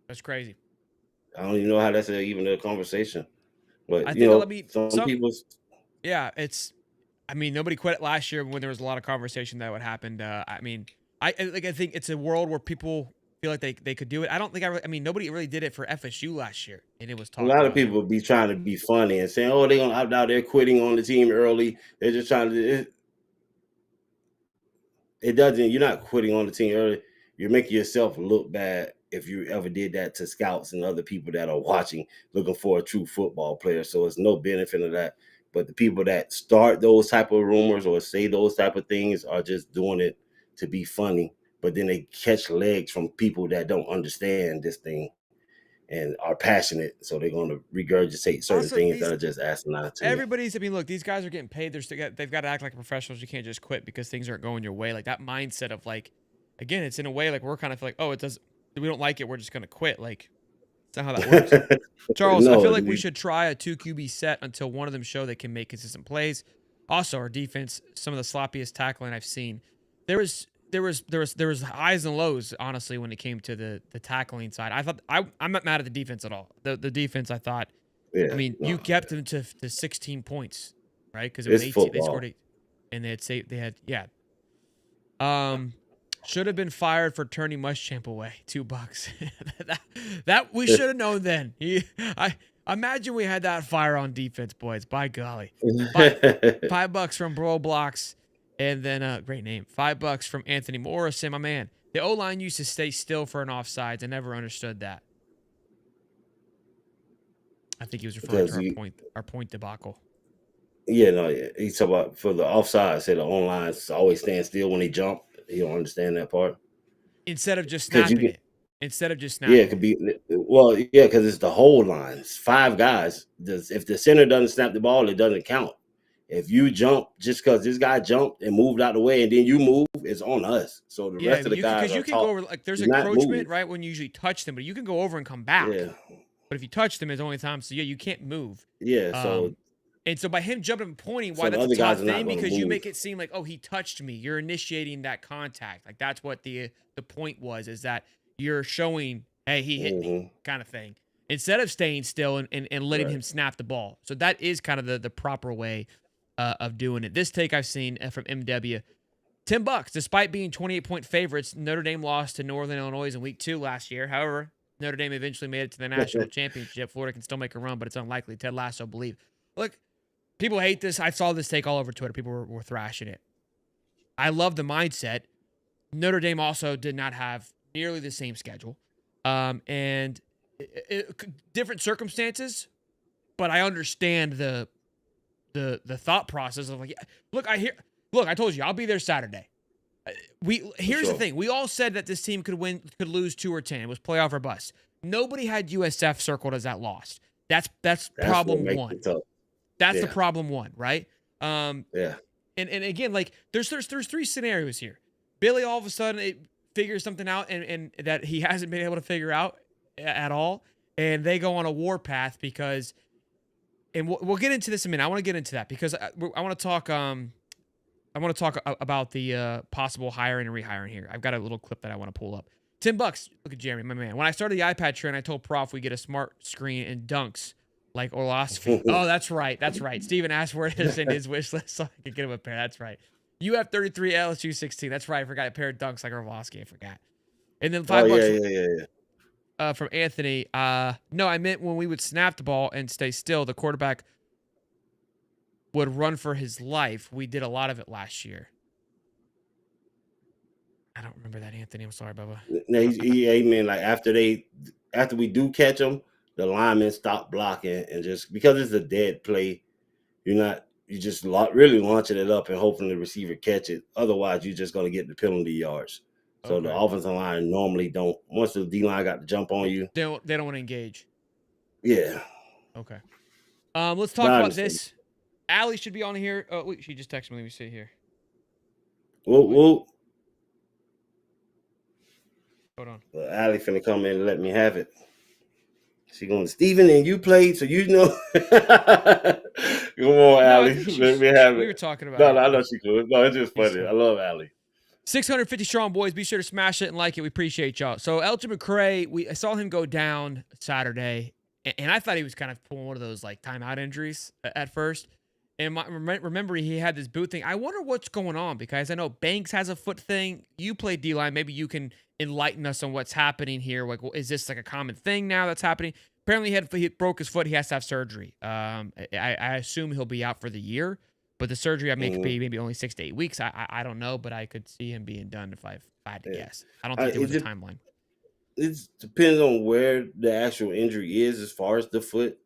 that's crazy. I don't even know how that's even a conversation. But I think let me some people. Yeah, I mean, nobody quit it last year when there was a lot of conversation that would happen. I mean, I think it's a world where people feel like they could do it. I don't think I mean, nobody really did it for FSU last year, and it was A talked lot of about people everywhere. be trying to be funny and saying, "Oh, they're gonna opt out. They're quitting on the team early. They're just trying to." It doesn't. You're not quitting on the team early. You're making yourself look bad if you ever did that to scouts and other people that are watching, looking for a true football player. So it's no benefit of that. But the people that start those type of rumors or say those type of things are just doing it to be funny. But then they catch legs from people that don't understand this thing and are passionate. So they're going to regurgitate certain Also, things that are just asinine to me. everybody's. I mean, look, these guys are getting paid. They've got to act like professionals. You can't just quit because things aren't going your way. Like that mindset of like, again, it's in a way like we're kind of like, oh, it does. We don't like it. We're just gonna quit. Like, that's not how that works. Charles, I feel No, like we should try a 2 QB set until one of them show they can make consistent plays. Also, our defense, some of the sloppiest tackling I've seen. There was highs and lows, honestly, when it came to the tackling side. I thought I'm not mad at the defense at all. The defense, I thought, I yeah, mean, no, you kept them to 16 points, right? Because it was it's 18. They scored football. 8, and they had yeah. Should have been fired for turning Muschamp away. $2. that we should have known then. I imagine we had that fire on defense, boys. By golly, $5 from Bro Blocks, and then great name. $5 from Anthony Morrison, my man. The O line used to stay still for an offsides. I never understood that. I think he was referring Because to our point debacle. yeah, no, yeah. He's talking about for the offside. Say the online always stand still when they jump. You don't understand that part Instead of just because you snapping get it. Instead of just yeah, it snapping could it. be well, yeah, because it's the whole line. It's 5 guys. If the center doesn't snap the ball, it doesn't count. If you jump just because this guy jumped and moved out the way and then you move, it's on us. So the Yeah, rest of the guys because are you can go taught over, like, there's do not encroachment, move. right, when you usually touch them, but you can go over and come back. Yeah, But if you touch them, it's only time. So yeah, you can't move. yeah. Um, and so by him jumping and pointing, why So the that's a other tough guys are not thing? going to Because you move. make it seem like, oh, he touched me. You're initiating that contact. Like that's what the point was, is that you're showing, hey, he hit me, kind of thing. Instead of staying still and letting Right. him snap the ball. So that is kind of the proper way of doing it. This take I've seen from MW. $10, despite being 28-point favorites, Notre Dame lost to Northern Illinois in week 2 last year. However, Notre Dame eventually made it to the national championship. Florida can still make a run, but it's unlikely. Ted Lasso believe. Look, people hate this. I saw this take all over Twitter. People were thrashing it. I love the mindset. Notre Dame also did not have nearly the same schedule, and different circumstances. But I understand the thought process of like, look, I told you I'll be there Saturday. Here's the thing. We all said that this team could lose 2 or 10. It was playoff or bust. Nobody had USF circled as that lost. That's problem one. That's the problem one, right? Yeah. And again, like there's 3 scenarios here. Billy all of a sudden figures something out and that he hasn't been able to figure out at all, and they go on a warpath because, and we'll get into this in a minute. I want to get into that because I want to talk. I want to talk about the possible hiring and rehiring here. I've got a little clip that I want to pull up. $10. Look at Jeremy, my man. When I started the iPad trend, I told Prof we get a smart screen and dunks like Orlosophy. Oh, that's right. That's right. Steven asked where it is in his wish list so I could get him a pair. That's right. You have 33, LSU 16. That's right. I forgot a pair of dunks like Orlosky. I forgot. And then $5 from Anthony. No, I meant when we would snap the ball and stay still, the quarterback would run for his life. We did a lot of it last year. I don't remember that, Anthony. I'm sorry, Bubba. No, he mean like after we do catch them, the linemen stop blocking and just because it's a dead play, you just really launching it up and hoping the receiver catch it. Otherwise, you're just going to get the penalty yards. So the offensive line normally don't. Once the D line got to jump on you, they don't want to engage. Yeah. Okay. Let's talk about this. Allie should be on here. Oh, wait, she just texted me. Let me see here. Whoa. Hold on. Allie finna come in and let me have it. She going, Steven, and you played, so you know. Come on, Allie. Let me have it. We were talking about No, I know she could. No, it's just funny. I love Allie. 650 strong, boys. Be sure to smash it and like it. We appreciate y'all. So Elgin McCray, I saw him go down Saturday, and I thought he was kind of pulling one of those like timeout injuries at first. And remember, he had this boot thing. I wonder what's going on because I know Banks has a foot thing. You play D-line. Maybe you can enlighten us on what's happening here. Like, well, is this like a common thing now that's happening? Apparently, he broke his foot. He has to have surgery. I assume he'll be out for the year. But the surgery, I mean, could be maybe only 6 to 8 weeks. I don't know, but I could see him being done if I had to guess. I don't think there was a timeline. It depends on where the actual injury is as far as the foot.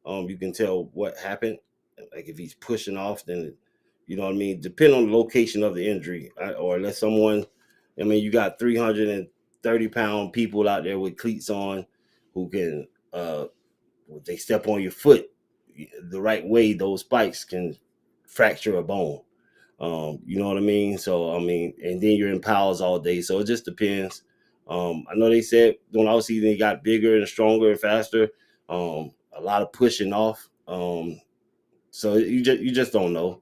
You can tell what happened. Like if he's pushing off, then you know what I mean. Depend on the location of the injury, or unless someone. I mean, you got 330-pound people out there with cleats on, who can, if they step on your foot the right way, those spikes can fracture a bone. You know what I mean? So I mean, and then you're in piles all day. So it just depends. I know they said when I was seeing he got bigger and stronger and faster. A lot of pushing off. So you just don't know.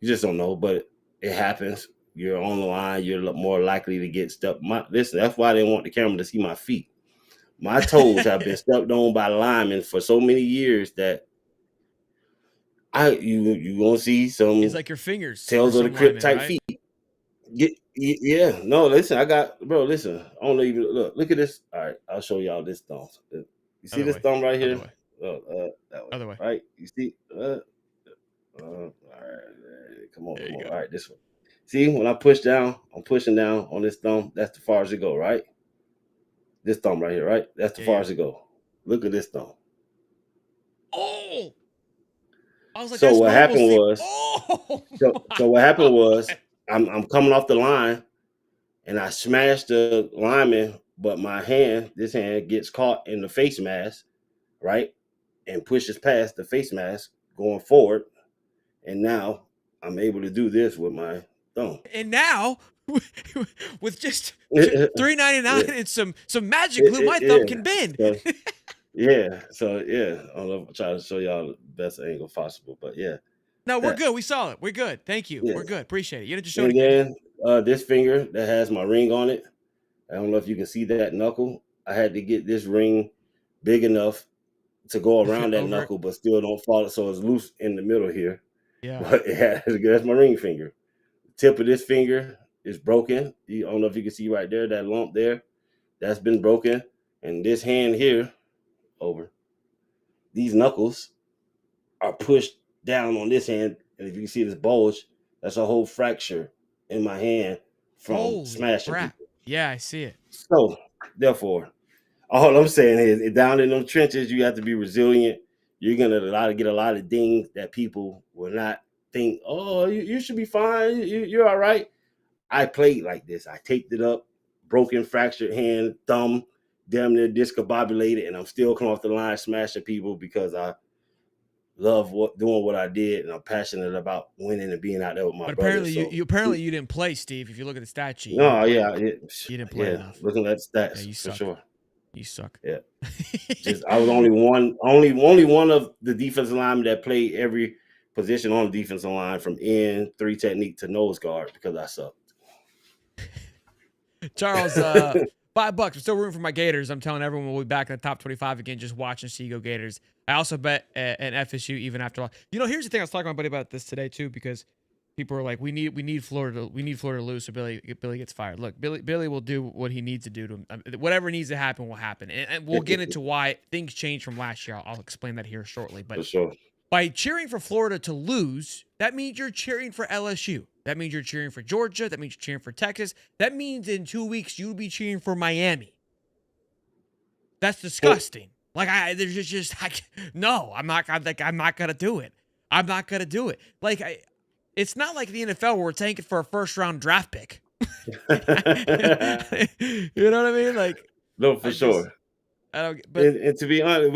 You just don't know, but it happens. You're on the line. You're more likely to get stuck. Listen, that's why they want the camera to see my feet. My toes have been stepped on by linemen for so many years that you gonna see some. It's like your fingers. Tails of the crypt type feet. Yeah. No, listen, listen. I don't even look at this. All right, I'll show y'all this thumb. You see this thumb right here? That way. Other way. Right? You see? All right, come on. All right, this one. See, when I push down, I'm pushing down on this thumb. That's the far as it go, right? This thumb right here, right? That's the far as it go. Look at this thumb. Oh! I was like, so what happened was, so what happened was, I'm coming off the line, and I smashed the lineman, but this hand gets caught in the face mask, right, and pushes past the face mask going forward, and now I'm able to do this with my thumb. And now, with just $3.99 and some magic glue, my thumb can bend. So I don't know if I'm trying to show y'all the best angle possible, but yeah. No, we're good. We saw it. We're good. Thank you. Yeah. We're good. Appreciate it. You didn't just show it again. Then this finger that has my ring on it. I don't know if you can see that knuckle. I had to get this ring big enough to go around that knuckle, but still don't fall. So it's loose in the middle here. Yeah. But that's my ring finger. Tip of this finger is broken. I don't know if you can see right there, that lump there. That's been broken. And this hand here, these knuckles are pushed down on this hand. And if you can see this bulge, that's a whole fracture in my hand from smashing people. Yeah, I see it. So, therefore, all I'm saying is down in those trenches, you have to be resilient. You're going to get a lot of dings that people will not think, oh, you should be fine. You're all right. I played like this. I taped it up, broken, fractured hand, thumb, damn near discombobulated, and I'm still coming off the line smashing people because I love doing what I did, and I'm passionate about winning and being out there with my brothers. But apparently you didn't play, Steve. If you look at the stat sheet, you didn't play enough. Looking at the stats, you for suck. sure. You suck. Yeah, I was only one of the defensive linemen that played every position on the defensive line from end, 3 technique to nose guard because I sucked. Charles, $5. I'm still rooting for my Gators. I'm telling everyone we'll be back in the top 25 again. Just watching see go Gators. I also bet an FSU even after all. Here's the thing. I was talking to my buddy about this today too because people are like, we need Florida to lose so Billy gets fired. Look, Billy will do what he needs to do to him. Whatever needs to happen will happen, and we'll get into why things changed from last year. I'll explain that here shortly. But for sure. By cheering for Florida to lose, that means you're cheering for LSU. That means you're cheering for Georgia. That means you're cheering for Texas. That means in 2 weeks you'll be cheering for Miami. That's disgusting. I'm not gonna do it. I'm not gonna do it. It's not like the NFL where we're tanking for a first-round draft pick. You know what I mean? Like, no, for sure. I don't. But and to be honest,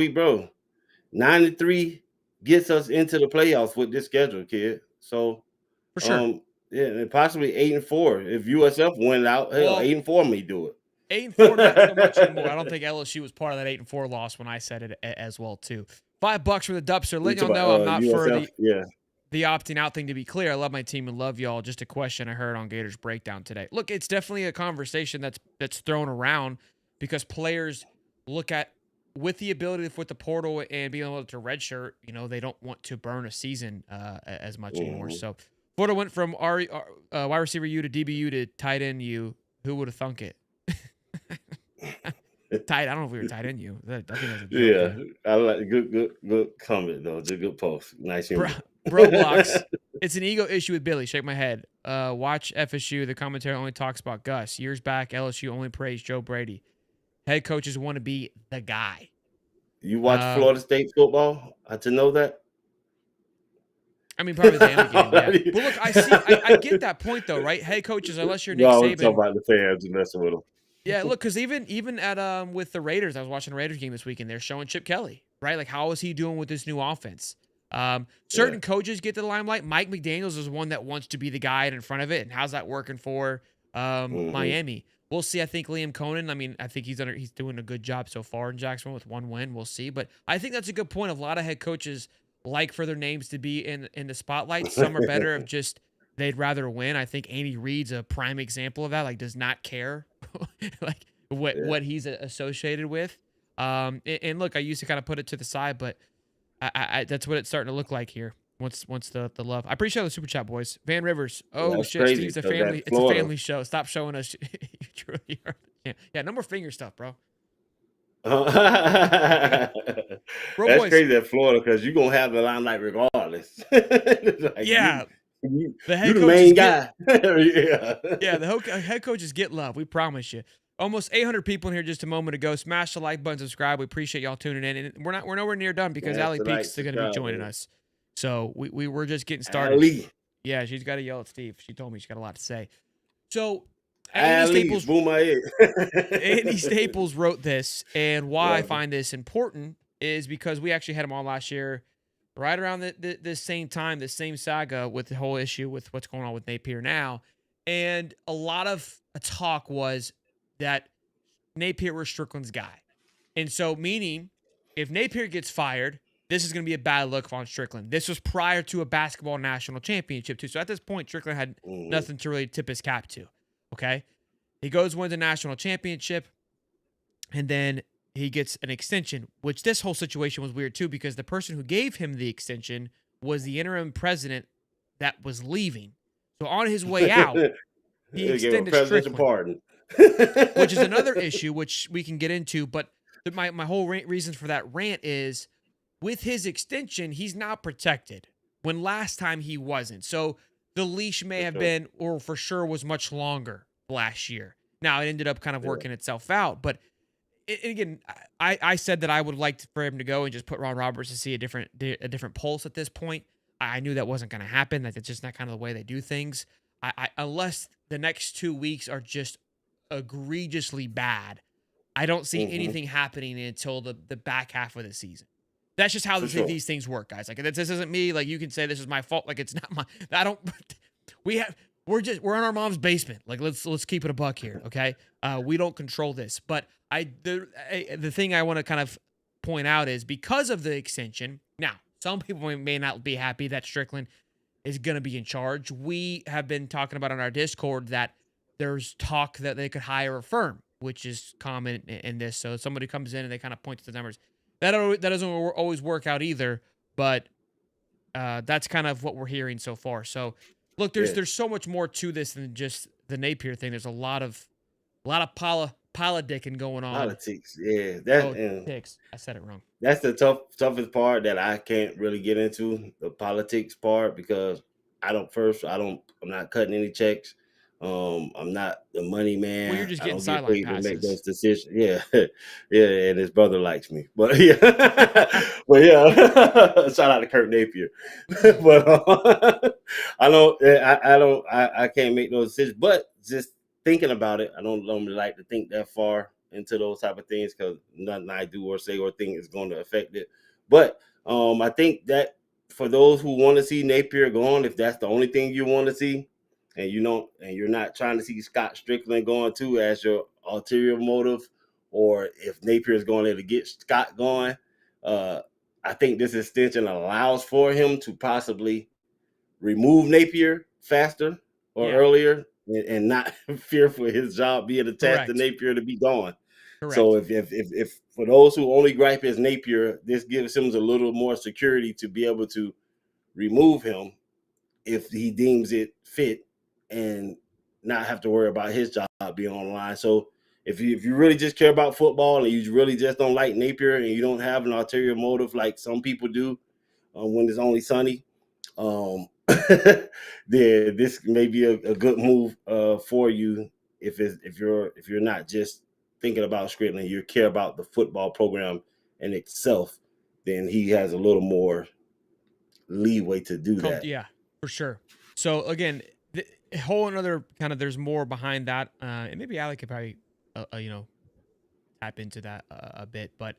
9-3 gets us into the playoffs with this schedule, kid. So, for sure, yeah, and possibly 8-4 if USF win out. Hell, 8-4 may do it. 8-4, not so much anymore. I don't think LSU was part of that 8-4 loss when I said it as well too. $5 for the Dubster. Letting y'all know I'm not USF, for the opting out thing. To be clear, I love my team and love y'all. Just a question I heard on Gators Breakdown today. Look, it's definitely a conversation that's thrown around because players look at with the ability with the portal and being able to redshirt. You know, they don't want to burn a season as much anymore. So Florida went from wide receiver U to DBU to tight end U. Who would have thunk it? Tight. I don't know if we were tight end you. I think that's a joke. Yeah, I like good comment though. It's a good post. Nice humor. Bro blocks. It's an ego issue with Billy. Shake my head. Watch FSU. The commentary only talks about Gus. Years back, LSU only praised Joe Brady. Head coaches want to be the guy. You watch Florida State football to know that? I mean, probably the end game, yeah. But look, I get that point though, right? Head coaches, unless you're Nick Saban. Talk about the fans and messing with them. Yeah, look, because even at with the Raiders, I was watching a Raiders game this weekend. They're showing Chip Kelly, right? Like, how is he doing with this new offense? Certain coaches get the limelight. Mike McDaniels is one that wants to be the guy in front of it, and how's that working for Miami? We'll see. I think Liam Conan. I mean, I think he's doing a good job so far in Jacksonville with one win. We'll see, but I think that's a good point. A lot of head coaches like for their names to be in the spotlight. Some are better of just they'd rather win. I think Andy Reid's a prime example of that. Like, does not care like what he's associated with. And look, I used to kind of put it to the side, but I that's what it's starting to look like here. Once the love. I appreciate the super chat, boys. Van Rivers. Oh shit, crazy. Steve's a family. It's a family show. Stop showing us. You truly are. Yeah, no more finger stuff, bro. That's crazy at Florida because you're gonna have the limelight regardless. Like the head the main guy. The head coaches get love. We promise you. Almost 800 people in here just a moment ago. Smash the like button, subscribe. We appreciate y'all tuning in, and we're nowhere near done because Allie Peaks is going to be joining us. So we were just getting started. Allie. Yeah, she's got to yell at Steve. She told me she's got a lot to say. So Andy Staples wrote this, and why I find this important is because we actually had him on last year, right around the same time, the same saga with the whole issue with what's going on with Napier now. And a lot of talk was that Napier was Strickland's guy. And so meaning if Napier gets fired, this is going to be a bad look on Strickland. This was prior to a basketball national championship too. So at this point, Strickland had nothing to really tip his cap to. Okay. He wins a national championship, and then he gets an extension, which this whole situation was weird too, because the person who gave him the extension was the interim president that was leaving. So on his way out, he extended Strickland, pardon. Which is another issue, which we can get into. But my whole reason for that rant is with his extension, he's not protected when last time he wasn't. So the leash may have been, or for sure was much longer last year. Now it ended up kind of working itself out. But again, I said that I would like for him to go and just put Ron Roberts to see a different pulse at this point. I knew that wasn't going to happen. That's just not kind of the way they do things. Unless the next 2 weeks are just egregiously bad, I don't see anything happening until the back half of the season. That's just how these things work, guys. Like, this isn't me. Like, you can say this is my fault. Like, it's not my. We're in our mom's basement. Like, let's keep it a buck here, okay? We don't control this. But the thing I want to kind of point out is because of the extension. Now, some people may not be happy that Strickland is going to be in charge. We have been talking about on our Discord that there's talk that they could hire a firm, which is common in this. So somebody comes in and they kind of point to the numbers. That doesn't always work out either, but that's kind of what we're hearing so far. So, look, there's so much more to this than just the Napier thing. There's a lot of politicking going on. Politics, yeah. Politics. I said it wrong. That's the toughest part that I can't really get into, the politics part, because I'm not cutting any checks. I'm not the money man. Well, you're just I getting don't get sideline paid to make passes. those decisions. Yeah, yeah, and his brother likes me, but yeah, but yeah. Shout out to Kurt Napier, but I can't make those decisions. But just thinking about it, I don't normally like to think that far into those type of things because nothing I do or say or think is going to affect it. But I think that for those who want to see Napier gone, if that's the only thing you want to see, and you're not trying to see Scott Strickland going too as your ulterior motive, or if Napier is going there to get Scott going, I think this extension allows for him to possibly remove Napier faster or Yeah, earlier and not fear for his job being attached to correct. Napier to be gone. So Correct. if for those who only gripe as Napier, this gives him a little more security to be able to remove him if he deems it fit and not have to worry about his job being on the line. So if you really just care about football and you really just don't like Napier and you don't have an ulterior motive like some people do when it's only sunny, then this may be a good move for you if you're not just thinking about Strickland, you care about the football program in itself, then he has a little more leeway to do that. Yeah, for sure. So again, a whole another kind of there's more behind that, and maybe Alec could probably tap into that a bit, but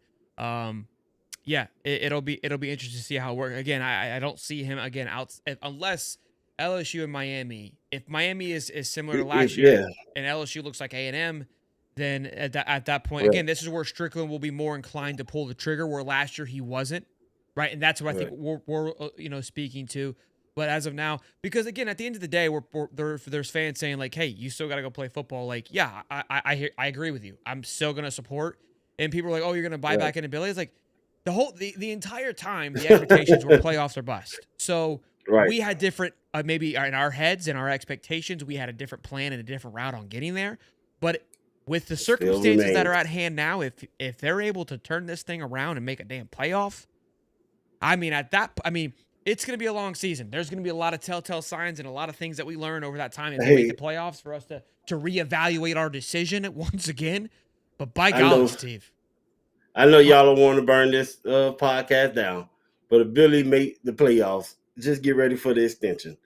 yeah, it'll be interesting to see how it works. Again, I don't see him again out unless LSU and Miami. If Miami is similar to last year, and LSU looks like A&M, then at that point, again, this is where Strickland will be more inclined to pull the trigger, where last year he wasn't, right? And that's what I think we're speaking to. But as of now, because again, at the end of the day, there's fans saying like, "Hey, you still got to go play football." Like, yeah, I agree with you. I'm still gonna support. And people are like, "Oh, you're gonna buy back into Billy." It's like the entire time the expectations were playoffs or bust. So we had different maybe in our heads and our expectations, we had a different plan and a different route on getting there. But with the circumstances that are at hand now, if they're able to turn this thing around and make a damn playoff, it's going to be a long season. There's going to be a lot of telltale signs and a lot of things that we learn over that time if we make the playoffs for us to reevaluate our decision once again. But by golly, Steve. I know y'all don't want to burn this podcast down, but if Billy make the playoffs, just get ready for the extension.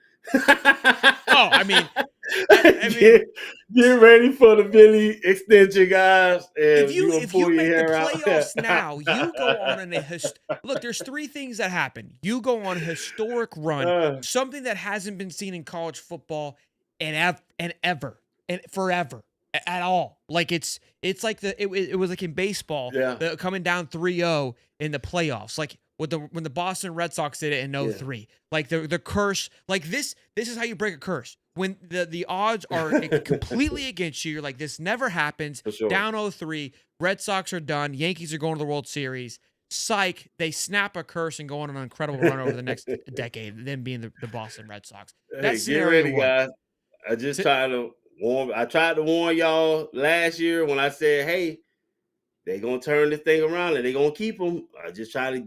Get ready for the Billy extension, guys. And if you make the playoffs now, you go on look. There's three things that happen. You go on a historic run, something that hasn't been seen in college football and forever at all. Like it's like it was like in baseball, coming down 3-0 in the playoffs, like when the Boston Red Sox did it in 03. Like the curse, like this is how you break a curse. When the odds are completely against you, you're like, this never happens. Sure. Down 0-3, Red Sox are done. Yankees are going to the World Series. Psych, they snap a curse and go on an incredible run over the next decade, them being the Boston Red Sox. That's get ready, guys. I tried to warn y'all last year when I said, hey, they're going to turn this thing around and they're going to keep them. I just try to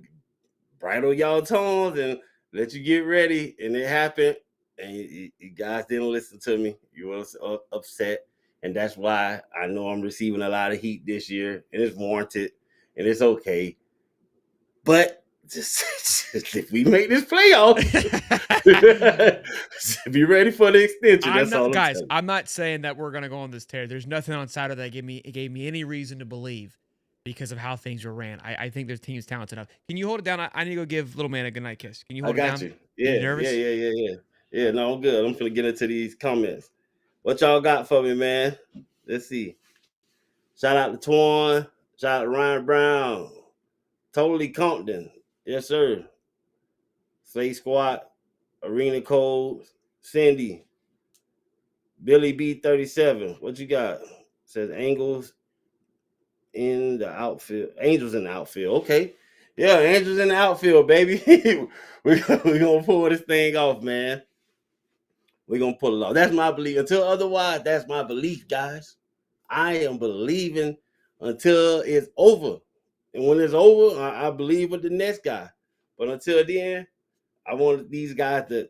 bridle y'all tones and let you get ready. And it happened. And you guys didn't listen to me. You were upset. And that's why I know I'm receiving a lot of heat this year. And it's warranted. And it's okay. But just if we make this playoff, be ready for the extension. I'm not saying that we're going to go on this tear. There's nothing on Saturday that gave me any reason to believe because of how things were ran. I think their team's talented enough. Can you hold it down? I need to go give little man a goodnight kiss. Can you hold it down? I got you. Yeah. You nervous? Yeah, no, I'm good. I'm finna get into these comments. What y'all got for me, man? Let's see. Shout out to Twan. Shout out to Ryan Brown. Totally Compton. Yes, sir. Slay Squad. Arena Code. Cindy. Billy B37. What you got? Says Angels in the outfield. Angels in the outfield. Okay. Yeah, Angels in the outfield, baby. We're going to pull this thing off, man. We're going to pull it off. That's my belief. Until otherwise, that's my belief, guys. I am believing until it's over. And when it's over, I believe with the next guy. But until then, I want these guys to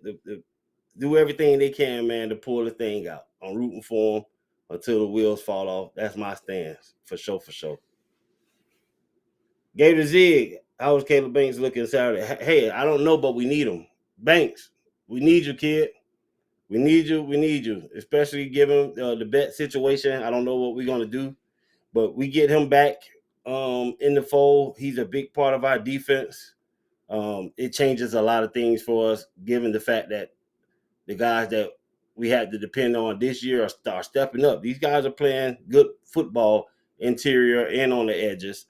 do everything they can, man, to pull the thing out. I'm rooting for them until the wheels fall off. That's my stance, for sure, for sure. Gator Zig, how was Caleb Banks looking Saturday? Hey, I don't know, but we need him. Banks, we need you, kid. We need you. We need you, especially given the bet situation. I don't know what we're going to do, but we get him back in the fold. He's a big part of our defense. It changes a lot of things for us, given the fact that the guys that we had to depend on this year are stepping up. These guys are playing good football, interior and on the edges,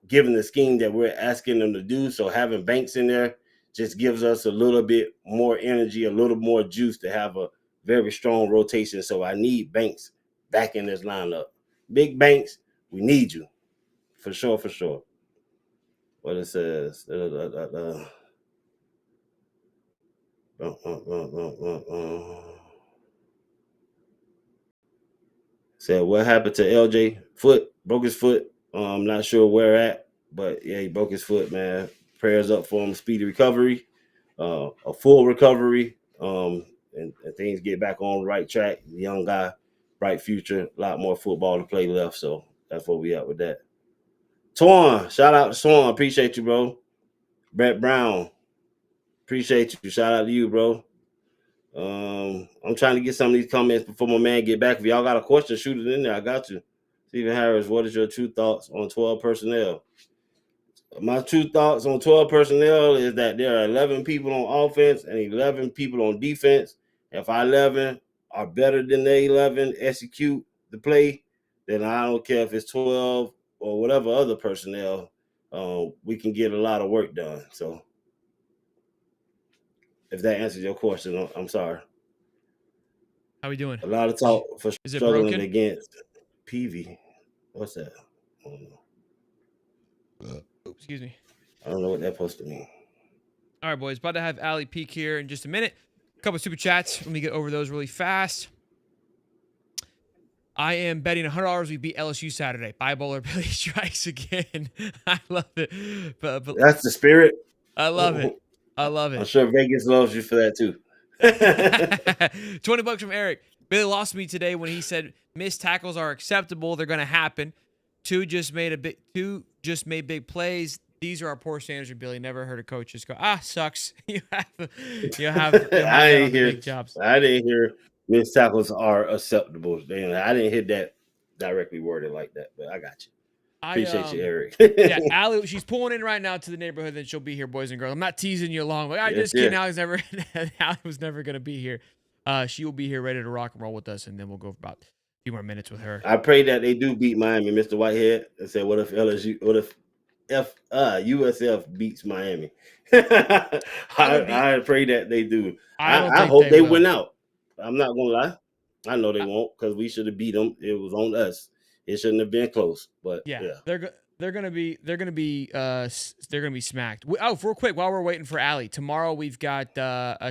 given the scheme that we're asking them to do. So having Banks in there just gives us a little bit more energy, a little more juice to have a very strong rotation. So I need Banks back in this lineup. Big Banks, we need you. For sure, for sure. What it says. Said what happened to LJ? Foot, broke his foot. I'm not sure where at, but yeah, he broke his foot, man. Prayers up for him, speedy recovery, a full recovery, and things get back on the right track. The young guy, bright future, a lot more football to play left. So that's where we at with that. Torn, shout out to Torn. Appreciate you, bro. Brett Brown, appreciate you. Shout out to you, bro. I'm trying to get some of these comments before my man get back. If y'all got a question, shoot it in there. I got you. Stephen Harris, what is your true thoughts on 12 personnel? My true thoughts on 12 personnel is that there are 11 people on offense and 11 people on defense. If our 11 are better than the 11 execute the play, then I don't care if it's 12 or whatever other personnel. We can get a lot of work done. So if that answers your question, I'm sorry. How we doing? A lot of talk for struggling against PV. What's that? I don't know. Excuse me. I don't know what that's supposed to mean. All right, boys. About to have Ali peek here in just a minute. A couple of super chats. Let me get over those really fast. I am betting $100 we beat LSU Saturday. Bye bowler Billy strikes again. I love it. But that's the spirit. I love it. I love it. I'm sure Vegas loves you for that too. $20 from Eric. Billy lost me today when he said missed tackles are acceptable. They're going to happen. Two just made big plays. These are our poor standards. Billy never heard a coach just go, sucks. you have I didn't hear big jobs. I didn't hear missed tackles are acceptable. I didn't hear that directly worded like that, but I got you. Appreciate you, Eric. Yeah, Allie, she's pulling in right now to the neighborhood, and she'll be here, boys and girls. I'm not teasing you along. Like, I just kidding. Allie was never going to be here. She will be here ready to rock and roll with us, and then we'll go for about a few more minutes with her. I pray that they do beat Miami, Mr. Whitehead. I said, what if USF beats Miami? I pray that they do. I hope they win out. I'm not going to lie. I know they won't because we should have beat them. It was on us. It shouldn't have been close, but yeah. They're gonna be smacked. Real quick, while we're waiting for Allie, tomorrow we've got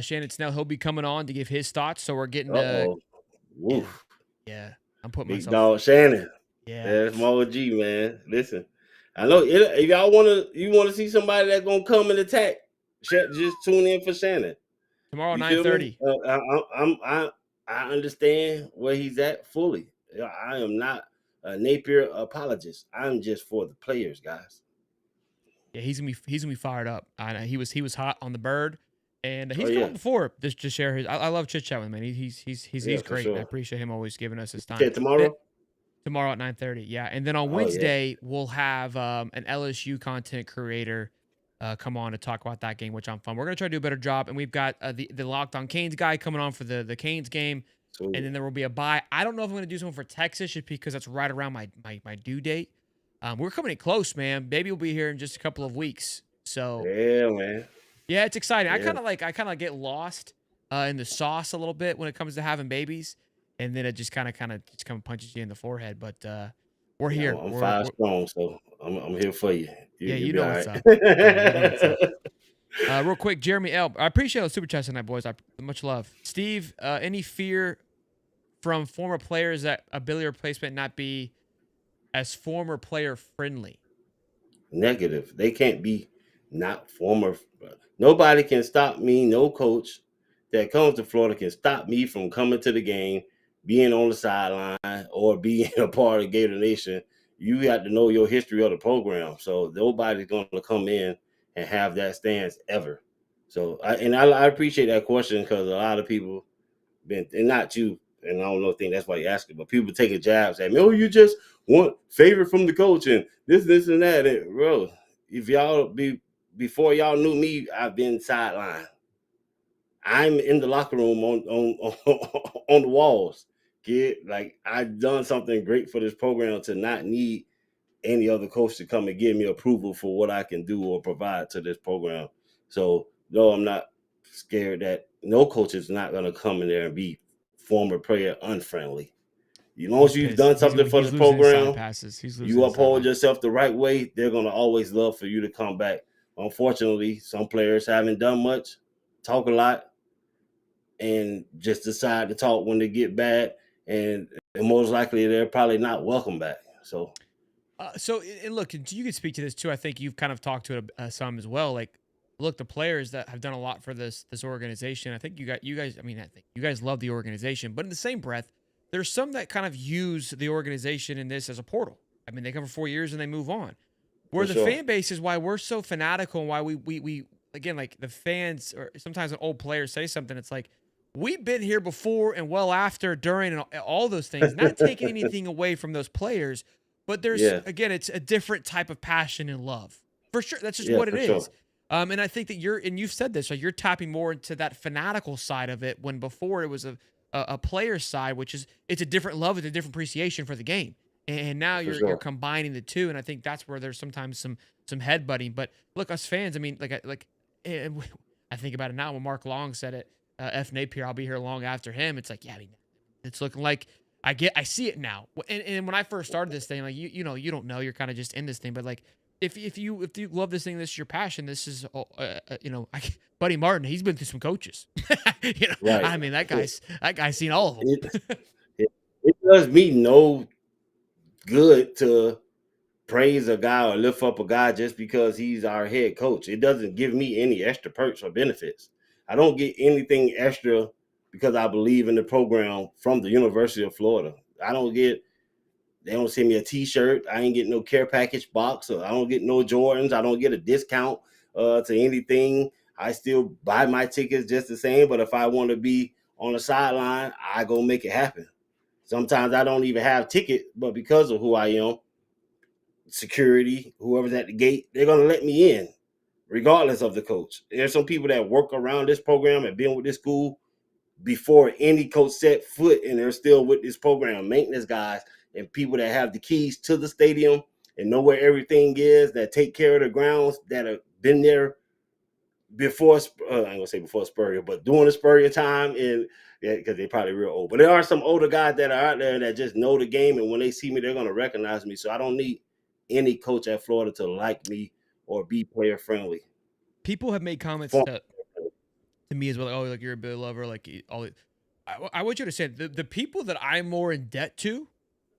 Shannon Snell. He'll be coming on to give his thoughts. So we're getting yeah. I'm putting big dog Shannon. Yeah, that's my OG, man. Listen, I know if y'all want to see somebody that's gonna come and attack, just tune in for Shannon tomorrow 9:30. I understand where he's at fully. I am not a Napier apologist. I'm just for the players, guys. Yeah, he's gonna be fired up. I know he was hot on the bird, and he's come before just to share his. I love chit chat with him, man. He's great. Sure. I appreciate him always giving us his time. Tomorrow at 9:30. Yeah, and then on Wednesday we'll have an LSU content creator come on to talk about that game, which I'm fun. We're gonna try to do a better job, and we've got the Locked On Canes guy coming on for the Canes game. And then there will be a bye. I don't know if I'm going to do something for Texas just because that's right around my due date. We're coming in close, man. Baby will be here in just a couple of weeks. So yeah, man. Yeah, it's exciting. Yeah. I kind of get lost in the sauce a little bit when it comes to having babies, and then it just kind of punches you in the forehead. But we're here. I'm 5 strong, so I'm here for you. You know what's up. You know what's up. Real quick, Jeremy L. I appreciate the super chats tonight, boys. Much love. Steve, any fear from former players that ability replacement not be as former player friendly? Negative. They can't be not former. Nobody can stop me. No coach that comes to Florida can stop me from coming to the game, being on the sideline, or being a part of Gator Nation. You got to know your history of the program. So nobody's going to come in and have that stance ever. So I appreciate that question, because a lot of people been, and not you, and I don't know, think that's why you asking, but people taking jabs at me. Oh, you just want favor from the coach and this and that. And, bro, if y'all before y'all knew me, I've been sidelined. I'm in the locker room on the walls. Kid, like, I've done something great for this program to not need any other coach to come and give me approval for what I can do or provide to this program. So no, I'm not scared that no coach is not going to come in there and be former player unfriendly. As long as you've done something for this program, you uphold yourself the right way, they're going to always love for you to come back. Unfortunately, some players haven't done much, talk a lot, and just decide to talk when they get bad, and most likely they're probably not welcome back. So and look, you can speak to this too. I think you've kind of talked to it some as well. Like, look, the players that have done a lot for this organization. I think you guys. I think you guys love the organization, but in the same breath, there's some that kind of use the organization in this as a portal. I mean, they come for 4 years and they move on. Where the fan base is why we're so fanatical, and why we again, like, the fans, or sometimes an old player say something, it's like, we've been here before and well after, during, and all those things. Not taking anything away from those players. But there's, again, it's a different type of passion and love. For sure. That's just what it is. Sure. And I think that you've said this, so you're tapping more into that fanatical side of it, when before it was a player side, which is, it's a different love, it's a different appreciation for the game. And now you're combining the two. And I think that's where there's sometimes some headbutting. But look, us fans, I mean, I think about it now when Mark Long said it, F. Napier, I'll be here long after him. It's like, yeah, I mean, it's looking like, I see it now. And when I first started this thing, like, you know, you don't know, you're kind of just in this thing, but like, if you love this thing, this is your passion, this is, Buddy Martin, he's been through some coaches. Right. I mean, that guy's seen all of them. It does me no good to praise a guy or lift up a guy just because he's our head coach. It doesn't give me any extra perks or benefits. I don't get anything extra because I believe in the program from the University of Florida. They don't send me a t-shirt. I ain't getting no care package box, or I don't get no Jordans. I don't get a discount to anything. I still buy my tickets just the same, but if I want to be on the sideline, I go make it happen. Sometimes I don't even have ticket, but because of who I am, security, whoever's at the gate, they're going to let me in, regardless of the coach. There's some people that work around this program and been with this school before any coach set foot, and they're still with this program. Maintenance guys and people that have the keys to the stadium and know where everything is, that take care of the grounds, that have been there before, I ain't gonna say before Spurrier, but during the Spurrier time, and because they're probably real old. But there are some older guys that are out there that just know the game, and when they see me, they're gonna recognize me. So I don't need any coach at Florida to like me or be player friendly. People have made comments to me as well, like, oh, like, you're a Billy lover, like, all. I want you to say the people that I'm more in debt to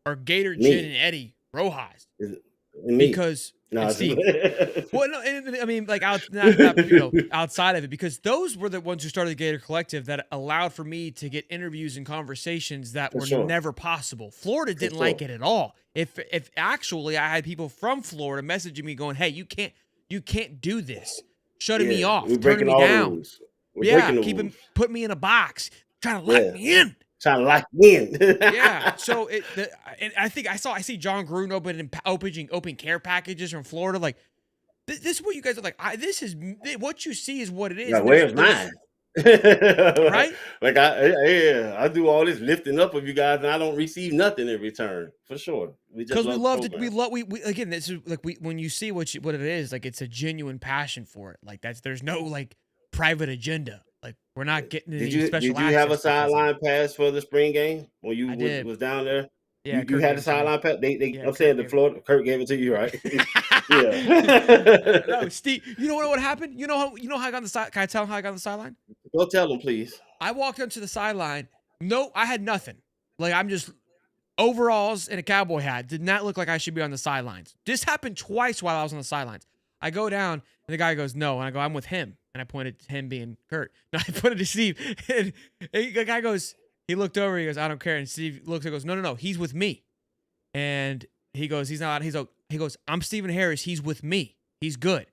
are Gator, Jen, and Eddie Rojas. Because Steve. Well, no, I mean, like, outside of it, because those were the ones who started the Gator Collective that allowed for me to get interviews and conversations that were never possible. Florida didn't like it at all. If actually I had people from Florida messaging me going, hey, you can't do this, shutting me off, turning me down. Put me in a box, trying to lock me in. Trying to lock me in. Yeah. So I think I see John Gruden open care packages from Florida. Like, this is what you guys are like. This is what you see is what it is. Like, where's mine? Right? Like, I do all this lifting up of you guys, and I don't receive nothing in return. For sure. Because we love it. We again. This is like, when you see what it is, like, it's a genuine passion for it. Like, there's no, like, private agenda. Like, we're not getting any special access. Did you have a sideline pass for the spring game when you was down there? Yeah, you had a sideline pass. I'm saying the Florida. Kurt gave it to you, right? Yeah. No, Steve. You know what happened? You know how I got on the side. Can I tell him how I got on the sideline? Go tell him, please. I walked onto the sideline. No, I had nothing. Like, I'm just overalls and a cowboy hat. Did not look like I should be on the sidelines. This happened twice while I was on the sidelines. I go down and the guy goes, no, and I go, I'm with him. And I pointed to him being Kurt. No, I pointed to Steve. And the guy goes, he looked over, he goes, I don't care. And Steve looks and goes, no, he's with me. And he goes, he's not. He goes, I'm Stephen Harris. He's with me. He's good.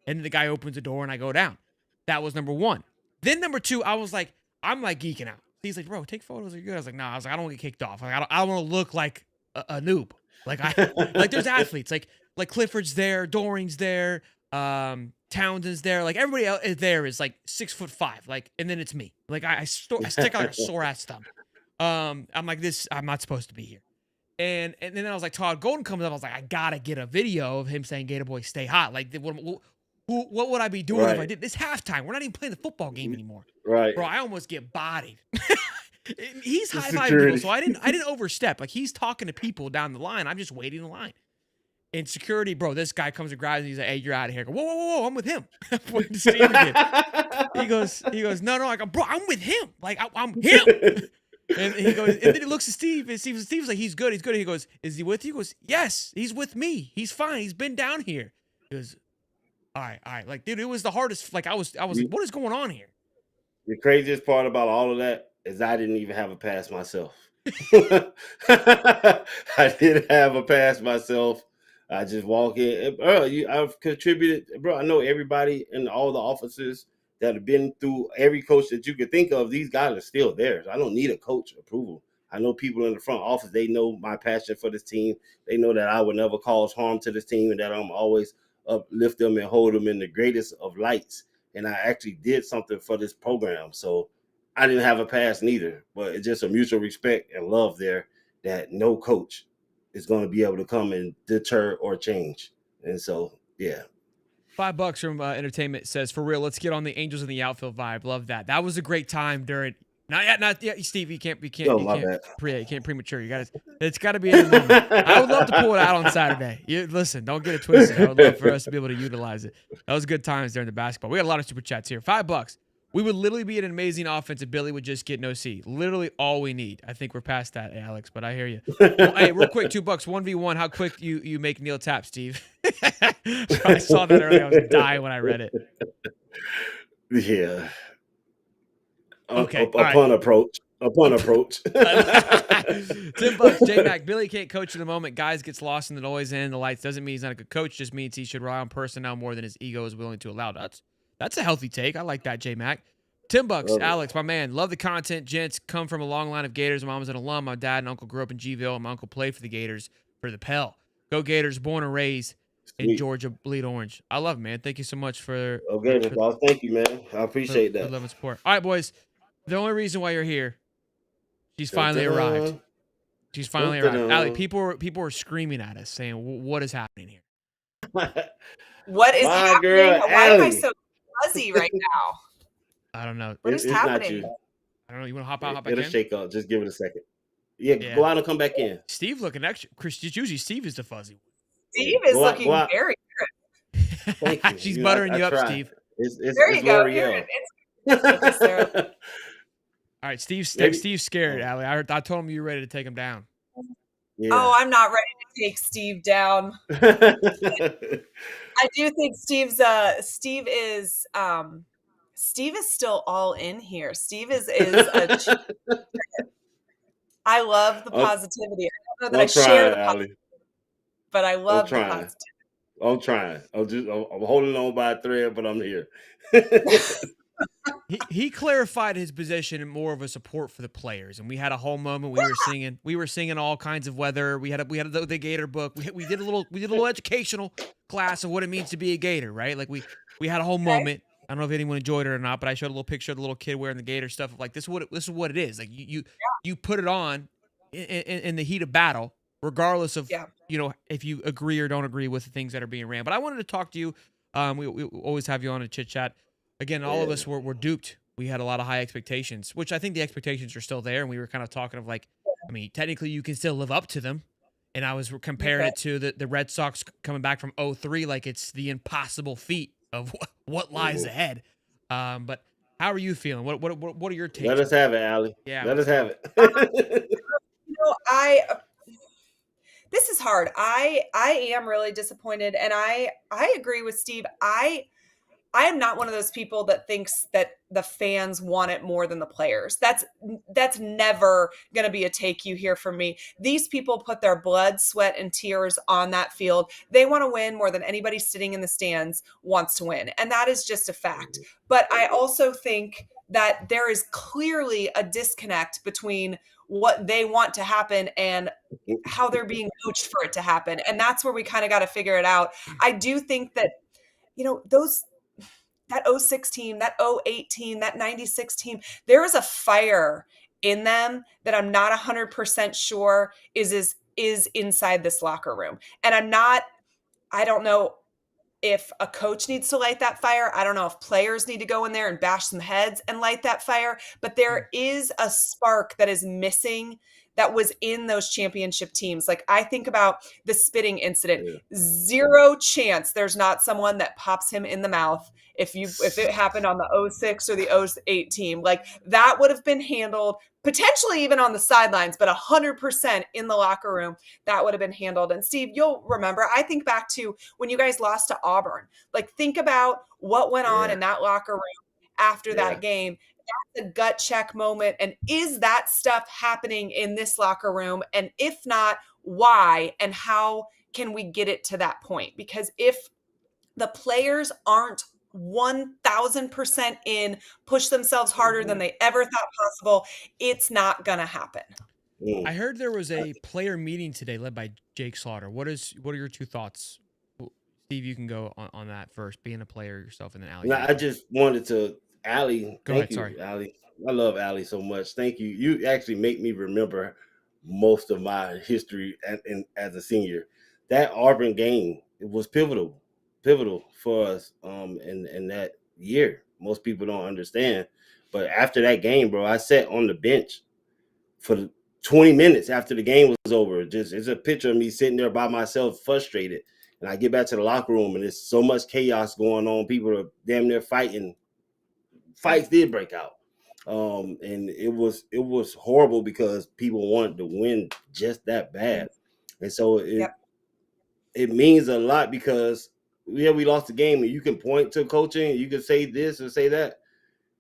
And then the guy opens the door and I go down. That was number one. Then number two, I'm like geeking out. He's like, bro, take photos. Are you good? I was like, nah. I was like, I don't want to get kicked off. Like, I don't want to look like a noob. Like there's athletes like Clifford's there, Doring's there, Townsend's there. Like everybody else is there is like 6'5". Like, and then it's me. Like I stick out like a sore ass thumb. I'm like this. I'm not supposed to be here. And then I was like, Todd Golden comes up. I was like, I gotta get a video of him saying, "Gator boy, stay hot." Like, what would I be doing if I did this halftime? We're not even playing the football game anymore, right? Bro, I almost get bodied. He's high-fiving people, so I didn't overstep. Like he's talking to people down the line. I'm just waiting in line. In security, bro, this guy comes and grabs me. He's like, "Hey, you're out of here." I go, whoa, I'm with him. He goes, no. I go, bro, I'm with him. Like I'm him. And he goes, and then he looks at Steve, and Steve's like, he's good. He goes, is he with you? He goes, yes, he's with me. He's fine. He's been down here. He goes, all right. Like, dude, it was the hardest. Like, I was like, what is going on here? The craziest part about all of that is I didn't even have a pass myself. I didn't have a pass myself. I just walk in. Bro, I've contributed. Bro, I know everybody in all the offices that have been through every coach that you could think of. These guys are still there. I don't need a coach approval. I know people in the front office. They know my passion for this team. They know that I would never cause harm to this team and that I'm always uplift them and hold them in the greatest of lights. And I actually did something for this program. So I didn't have a pass neither, but it's just a mutual respect and love there that no coach is going to be able to come and deter or change. And so, yeah. $5 from Entertainment says, for real, let's get on the Angels in the outfield vibe. Love that. That was a great time during. Not yet, Steve. You can't premature. It's got to be in the moment. I would love to pull it out on Saturday. Listen, don't get it twisted. I would love for us to be able to utilize it. That was good times during the basketball. We got a lot of super chats here. $5. We would literally be an amazing offense if Billy would just get no C. Literally all we need. I think we're past that, Alex, but I hear you. Well, hey, real quick, $2, 1v1. How quick you make Neil tap, Steve? I saw that earlier. I was dying when I read it. Yeah. Okay. Upon approach. $10, J-Mac. Billy can't coach in the moment. Guys gets lost in the noise and the lights. Doesn't mean he's not a good coach. Just means he should rely on personnel more than his ego is willing to allow. That's a healthy take. I like that, J-Mac. $10, Alex, my man. Love the content, gents. Come from a long line of Gators. My mom was an alum. My dad and uncle grew up in Gville, and my uncle played for the Gators for the Pell. Go Gators, born and raised in Georgia, bleed orange. I love it, man. Thank you so much for. Okay, boss. Thank you, man. I appreciate that. Love and support. All right, boys. The only reason why you're here, she's finally arrived. She's finally arrived. Allie, people were screaming at us saying, "What is happening here?" What is happening? Girl, why am I so fuzzy right now? I don't know. What is happening? Not you. I don't know. You want to hop back in? It'll shake up. Just give it a second. Yeah, go out and come back in. Steve looking extra. Chris, usually Steve is the fuzzy one. Steve is looking very good. Thank you. She's buttering you up, Steve. There you go. All right, Steve's scared, Allie. I told him you were ready to take him down. Yeah. Oh, I'm not ready to take Steve down. I do think Steve is still all in here. Steve is a I love the positivity. I don't know that I share the positivity, but I love the positivity. I'm trying. I'm holding on by a thread, but I'm here. He clarified his position and more of a support for the players, and we had a whole moment. We were singing all kinds of weather. We had the Gator book. We did a little educational class of what it means to be a Gator, right? Like we had a whole moment. I don't know if anyone enjoyed it or not, but I showed a little picture of the little kid wearing the Gator stuff. Of like this is what it is. Like you put it on in the heat of battle, regardless of if you agree or don't agree with the things that are being ran. But I wanted to talk to you. We always have you on a chit chat. Again, all of us were duped. We had a lot of high expectations, which I think the expectations are still there. And we were kind of talking of like, I mean, technically you can still live up to them. And I was comparing it to the Red Sox coming back from 0-3, like it's the impossible feat of what lies ahead. But how are you feeling? What are your takes? Let us have it, Allie. Yeah. Let us have it. This is hard. I am really disappointed, and I agree with Steve. I am not one of those people that thinks that the fans want it more than the players. That's never going to be a take you hear from me. These people put their blood, sweat, and tears on that field. They want to win more than anybody sitting in the stands wants to win. And that is just a fact. But I also think that there is clearly a disconnect between what they want to happen and how they're being coached for it to happen. And that's where we kind of got to figure it out. I do think that, that 06 team, that 08 team, that 96 team, there is a fire in them that I'm not 100% sure is inside this locker room. And I don't know if a coach needs to light that fire. I don't know if players need to go in there and bash some heads and light that fire, but there is a spark that is missing that was in those championship teams. Like, I think about the spitting incident. Yeah. Zero chance there's not someone that pops him in the mouth if it happened on the 06 or the 08 team. Like, that would have been handled potentially even on the sidelines, but 100% in the locker room, that would have been handled. And Steve, you'll remember, I think back to when you guys lost to Auburn. Like, think about what went on in that locker room after that game. That's a gut check moment. And is that stuff happening in this locker room? And if not, why? And how can we get it to that point? Because if the players aren't 1,000% in, push themselves harder than they ever thought possible, it's not going to happen. I heard there was a player meeting today led by Jake Slaughter. What are your two thoughts? Steve, you can go on that first, being a player yourself, and then Allie. No, I just wanted to, Allie. Go ahead, sorry. Allie. I love Allie so much. Thank you. You actually make me remember most of my history as a senior. That Auburn game, it was pivotal for us in that year. Most people don't understand. But after that game, bro, I sat on the bench for 20 minutes after the game was over. It's a picture of me sitting there by myself, frustrated. And I get back to the locker room, and there's so much chaos going on. People are damn near fighting. Fights did break out. And it was horrible because people wanted to win just that bad. And so it means a lot because we lost the game, and you can point to coaching, you can say this or say that.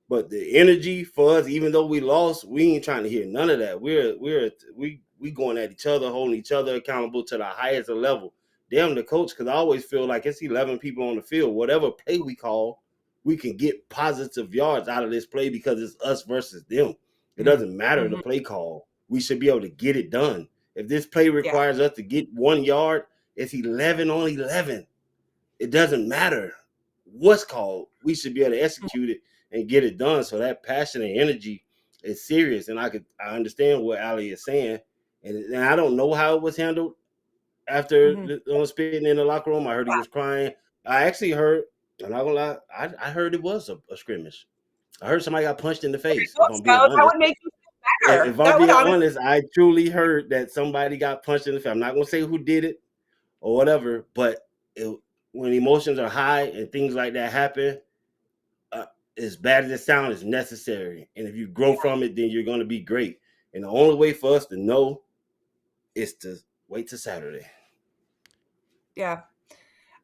But the energy for us, even though we lost, we ain't trying to hear none of that. We going at each other, holding each other accountable to the highest level. Damn the coach, because I always feel like it's 11 people on the field. Whatever play we call, we can get positive yards out of this play because it's us versus them. It doesn't matter the play call. We should be able to get it done. If this play requires us to get 1 yard, it's 11 on 11. It doesn't matter what's called. We should be able to execute it and get it done. So that passion and energy is serious. And I understand what Allie is saying. And I don't know how it was handled after spitting in the locker room. I heard he was crying. I actually heard, I'm not gonna lie, I heard it was a scrimmage. I heard somebody got punched in the face. That would make you feel better. If I'm being honest, I truly heard that somebody got punched in the face. I'm not gonna say who did it or whatever, but when emotions are high and things like that happen, as bad as it sounds, it's necessary. And if you grow from it, then you're going to be great. And the only way for us to know is to wait till Saturday. Yeah.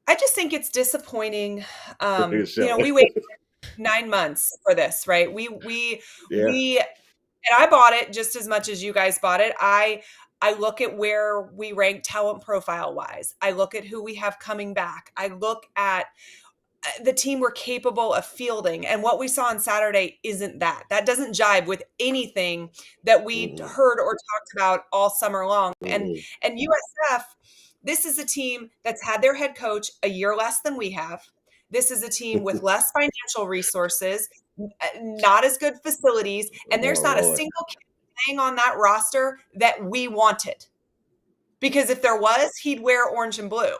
I just think it's disappointing. We waited 9 months for this, right? We and I bought it just as much as you guys bought it. I look at where we rank talent profile wise. I look at who we have coming back. I look at the team we're capable of fielding. And what we saw on Saturday isn't that. That doesn't jive with anything that we heard or talked about all summer long. And USF, this is a team that's had their head coach a year less than we have. This is a team with less financial resources, not as good facilities, and there's not a single kid playing on that roster that we wanted. Because if there was, he'd wear orange and blue.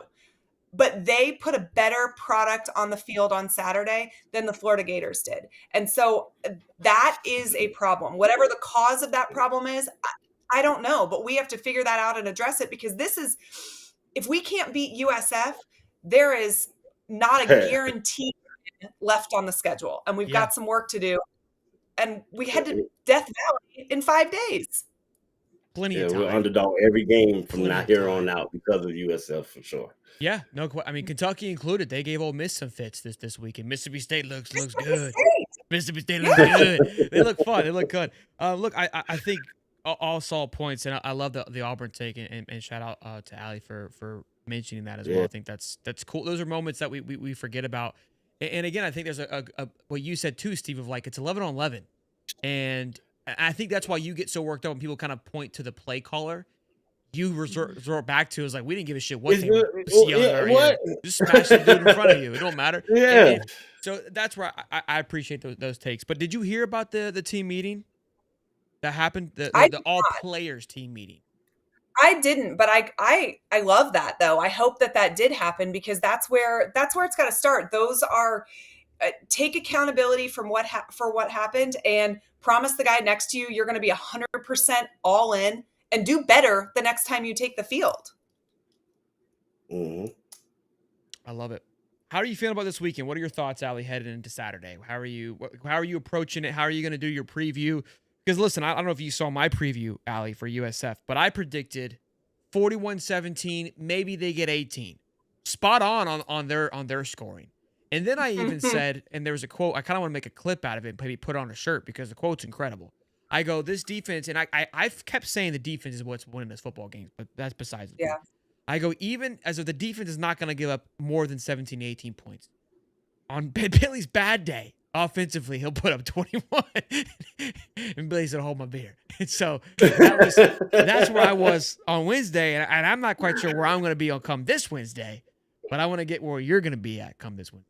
But they put a better product on the field on Saturday than the Florida Gators did. And so that is a problem. Whatever the cause of that problem is, I don't know. But we have to figure that out and address it, because if we can't beat USF, there is not a guarantee left on the schedule. And we've got some work to do. And we head to Death Valley in 5 days. plenty of time. We're underdog every game from now here on out because of USF for sure. Yeah, no, I mean Kentucky included. They gave Ole Miss some fits this weekend. Mississippi State looks good. Mississippi State looks good. They look fun. They look good. Look, I think all solid points, and I love the Auburn take, and shout out to Allie for mentioning that as well. I think that's cool. Those are moments that we forget about. And again, I think there's a what you said too, Steve, of like it's 11-on-11, and I think that's why you get so worked up when people kind of point to the play caller. You resort back to is like we didn't give a shit what they see on our ear. Just smash the dude in front of you. It don't matter. Yeah. So that's where I appreciate those takes. But did you hear about the team meeting that happened? The all players team meeting. I didn't, but I love that though. I hope that did happen because that's where it's got to start. Those are take accountability from what happened and promise the guy next to you you're going to be 100% all in and do better the next time you take the field. Mm-hmm. I love it. How are you feeling about this weekend? What are your thoughts, Allie, headed into Saturday? How are you approaching it? How are you going to do your preview? Because listen, I don't know if you saw my preview, Allie, for USF, but I predicted 41-17. Maybe they get 18. Spot on their scoring. And then I even said, and there was a quote, I kind of want to make a clip out of it and maybe put it on a shirt because the quote's incredible. I go, this defense, and I've kept saying the defense is what's winning this football game, but that's besides the point. I go, even as if the defense is not going to give up more than 17 to 18 points. On Billy's bad day, offensively, he'll put up 21. And Billy said, hold my beer. And so that's where I was on Wednesday, and I'm not quite sure where I'm going to be on come this Wednesday, but I want to get where you're going to be at come this Wednesday.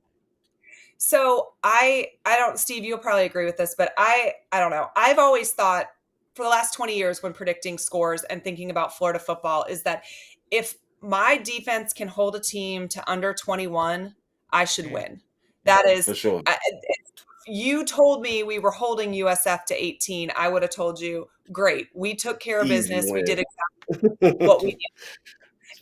So I don't, Steve, you'll probably agree with this, but I don't know. I've always thought for the last 20 years when predicting scores and thinking about Florida football is that if my defense can hold a team to under 21, I should win. That is for sure. You told me we were holding USF to 18. I would have told you, great. We took care of business. We did exactly what we did.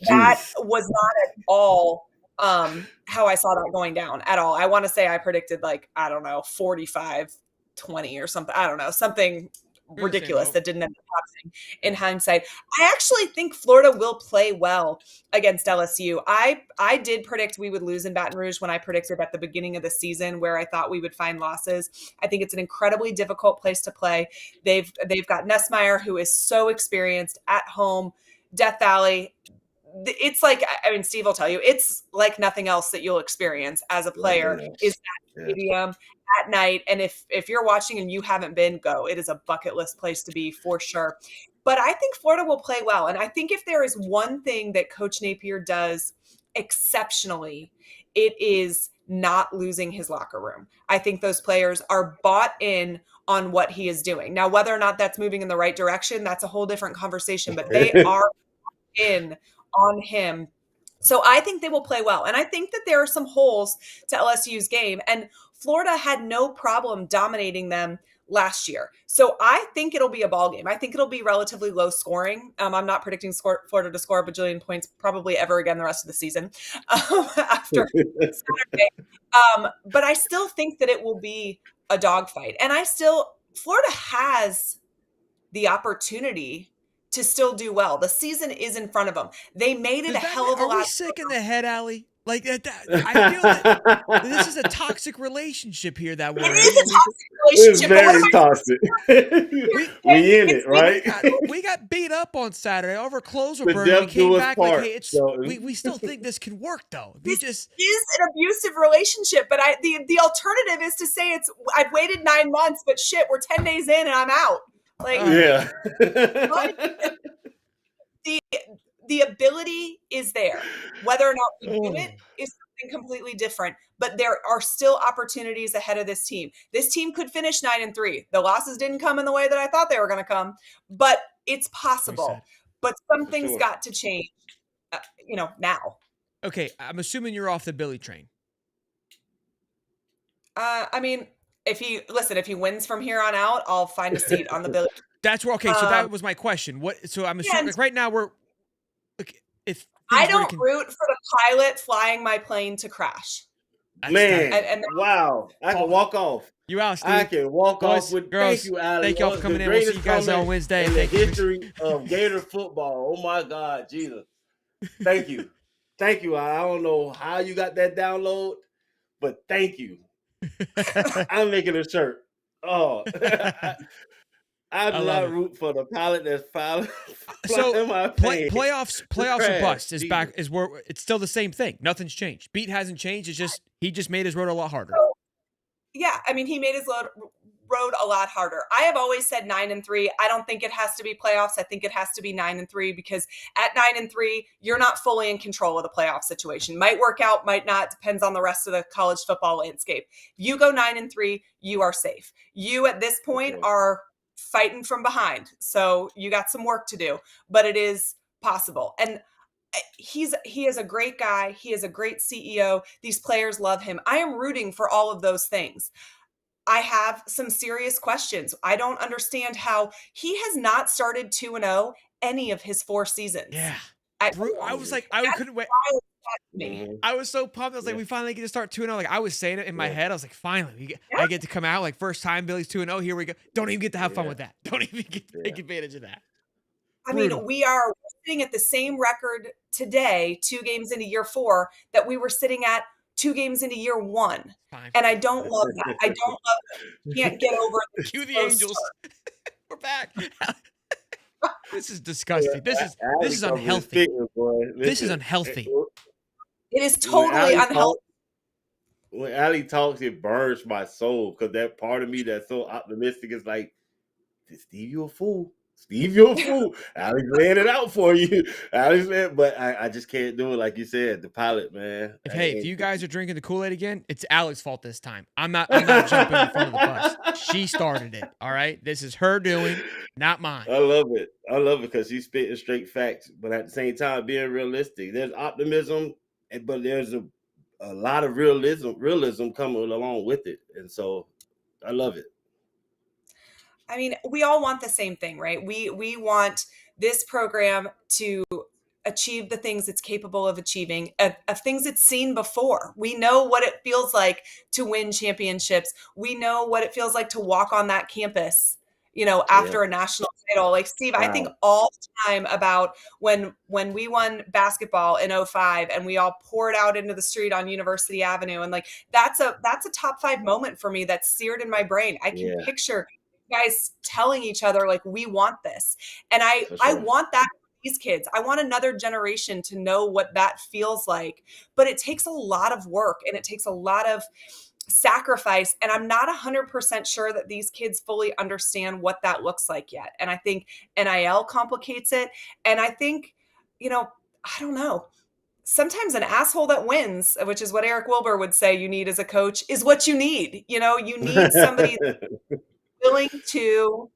That was not at all how I saw that going down at all. I want to say I predicted 45-20 or something. I don't know, something ridiculous that didn't end up happening in hindsight. I actually think Florida will play well against LSU. I did predict we would lose in Baton Rouge when I predicted at the beginning of the season where I thought we would find losses. I think it's an incredibly difficult place to play. They've got Nessmeyer, who is so experienced at home, Death Valley. It's like, I mean, Steve will tell you, it's like nothing else that you'll experience as a player is that stadium at night. And if you're watching and you haven't been, go. It is a bucket list place to be for sure. But I think Florida will play well. And I think if there is one thing that Coach Napier does exceptionally, it is not losing his locker room. I think those players are bought in on what he is doing. Now, whether or not that's moving in the right direction, that's a whole different conversation, but they are in on him. So I think they will play well. And I think that there are some holes to LSU's game. And Florida had no problem dominating them last year. So I think it'll be a ball game. I think it'll be relatively low scoring. I'm not predicting Florida to score a bajillion points probably ever again the rest of the season after Saturday. But I still think that it will be a dogfight. And Florida has the opportunity to still do well. The season is in front of them. They made it a hell of a lot. Are we sick in the head, Allie? Like that, I feel that this is a toxic relationship here that we're in. It is a toxic relationship. It's very toxic. We in it, right? We got beat up on Saturday. All of our clothes were burned. We came back like, hey, we still think this can work, though. This is an abusive relationship, but the alternative is to say I've waited 9 months, but shit, we're 10 days in and I'm out. Like, yeah. The ability is there. Whether or not we do it is something completely different. But there are still opportunities ahead of this team. This team could finish 9-3. The losses didn't come in the way that I thought they were going to come, but it's possible. But something's got to change, now. Okay, I'm assuming you're off the Billy train. I mean, if he wins from here on out, I'll find a seat on the Billy. That's where. Okay, so that was my question. So I'm assuming right now we're. If I don't root for the pilot flying my plane to crash. Man, wow. I can walk off. You out, Steve. I can walk Boys, off with girls, thank you, Alex. Thank y'all for coming in. We'll see you guys on Wednesday. In the history of Gator football. Oh my God, Jesus. Thank you. Thank you. I don't know how you got that download, but thank you. I'm making a shirt. Oh, I'm not rooting for the pilot that's flying my plane. Playoffs or bust is back. Is where it's still the same thing. Nothing's changed. Beat hasn't changed. It's just he just made his road a lot harder. Yeah, I mean, he made his road a lot harder. I have always said 9-3. I don't think it has to be playoffs. I think it has to be 9-3 because at 9-3, you're not fully in control of the playoff situation. Might work out, might not. Depends on the rest of the college football landscape. You go 9-3, you are safe. You at this point are fighting from behind, so you got some work to do, but it is possible. And he is a great guy. He is a great CEO. These players love him. I am rooting for all of those things. I have some serious questions. I don't understand how he has not started 2-0 any of his 4 seasons. Yeah. I was like, I couldn't wait. I was so pumped. I was like, we finally get to start 2-0. Like, I was saying it in my head. I was like, finally, I get to come out. Like, first time Billy's 2-0. Here we go. Don't even get to have fun with that. Don't even get to take advantage of that. I mean, we are sitting at the same record today, 2 games into year 4, that we were sitting at 2 games into year 1. Fine. And I don't love that. I don't love that. Can't get over it. Cue the Angels. We're back. This is disgusting. This is unhealthy. This is unhealthy. It is totally unhealthy. When Allie talks, it burns my soul because that part of me that's so optimistic is like, Steve, you a fool. Steve, you're a fool. Alex laying it out for you. But I just can't do it like you said. The pilot, man. If you guys are drinking the Kool-Aid again, it's Alex's fault this time. I'm not jumping in front of the bus. She started it. All right, this is her doing, not mine. I love it because she's spitting straight facts, but at the same time being realistic. There's optimism, but there's a lot of realism coming along with it, and so I love it. I mean, we all want the same thing, right? We want this program to achieve the things it's capable of achieving, of things it's seen before. We know what it feels like to win championships. We know what it feels like to walk on that campus, after a national title. Like, Steve, I think all the time about when we won basketball in 2005 and we all poured out into the street on University Avenue. And like, that's a top 5 moment for me that's seared in my brain. I can picture guys telling each other, like, we want this. And I want that for these kids. I want another generation to know what that feels like. But it takes a lot of work and it takes a lot of sacrifice. And I'm not 100% sure that these kids fully understand what that looks like yet. And I think NIL complicates it. And I think, I don't know. Sometimes an asshole that wins, which is what Eric Wilbur would say you need as a coach, is what you need. You need somebody willing to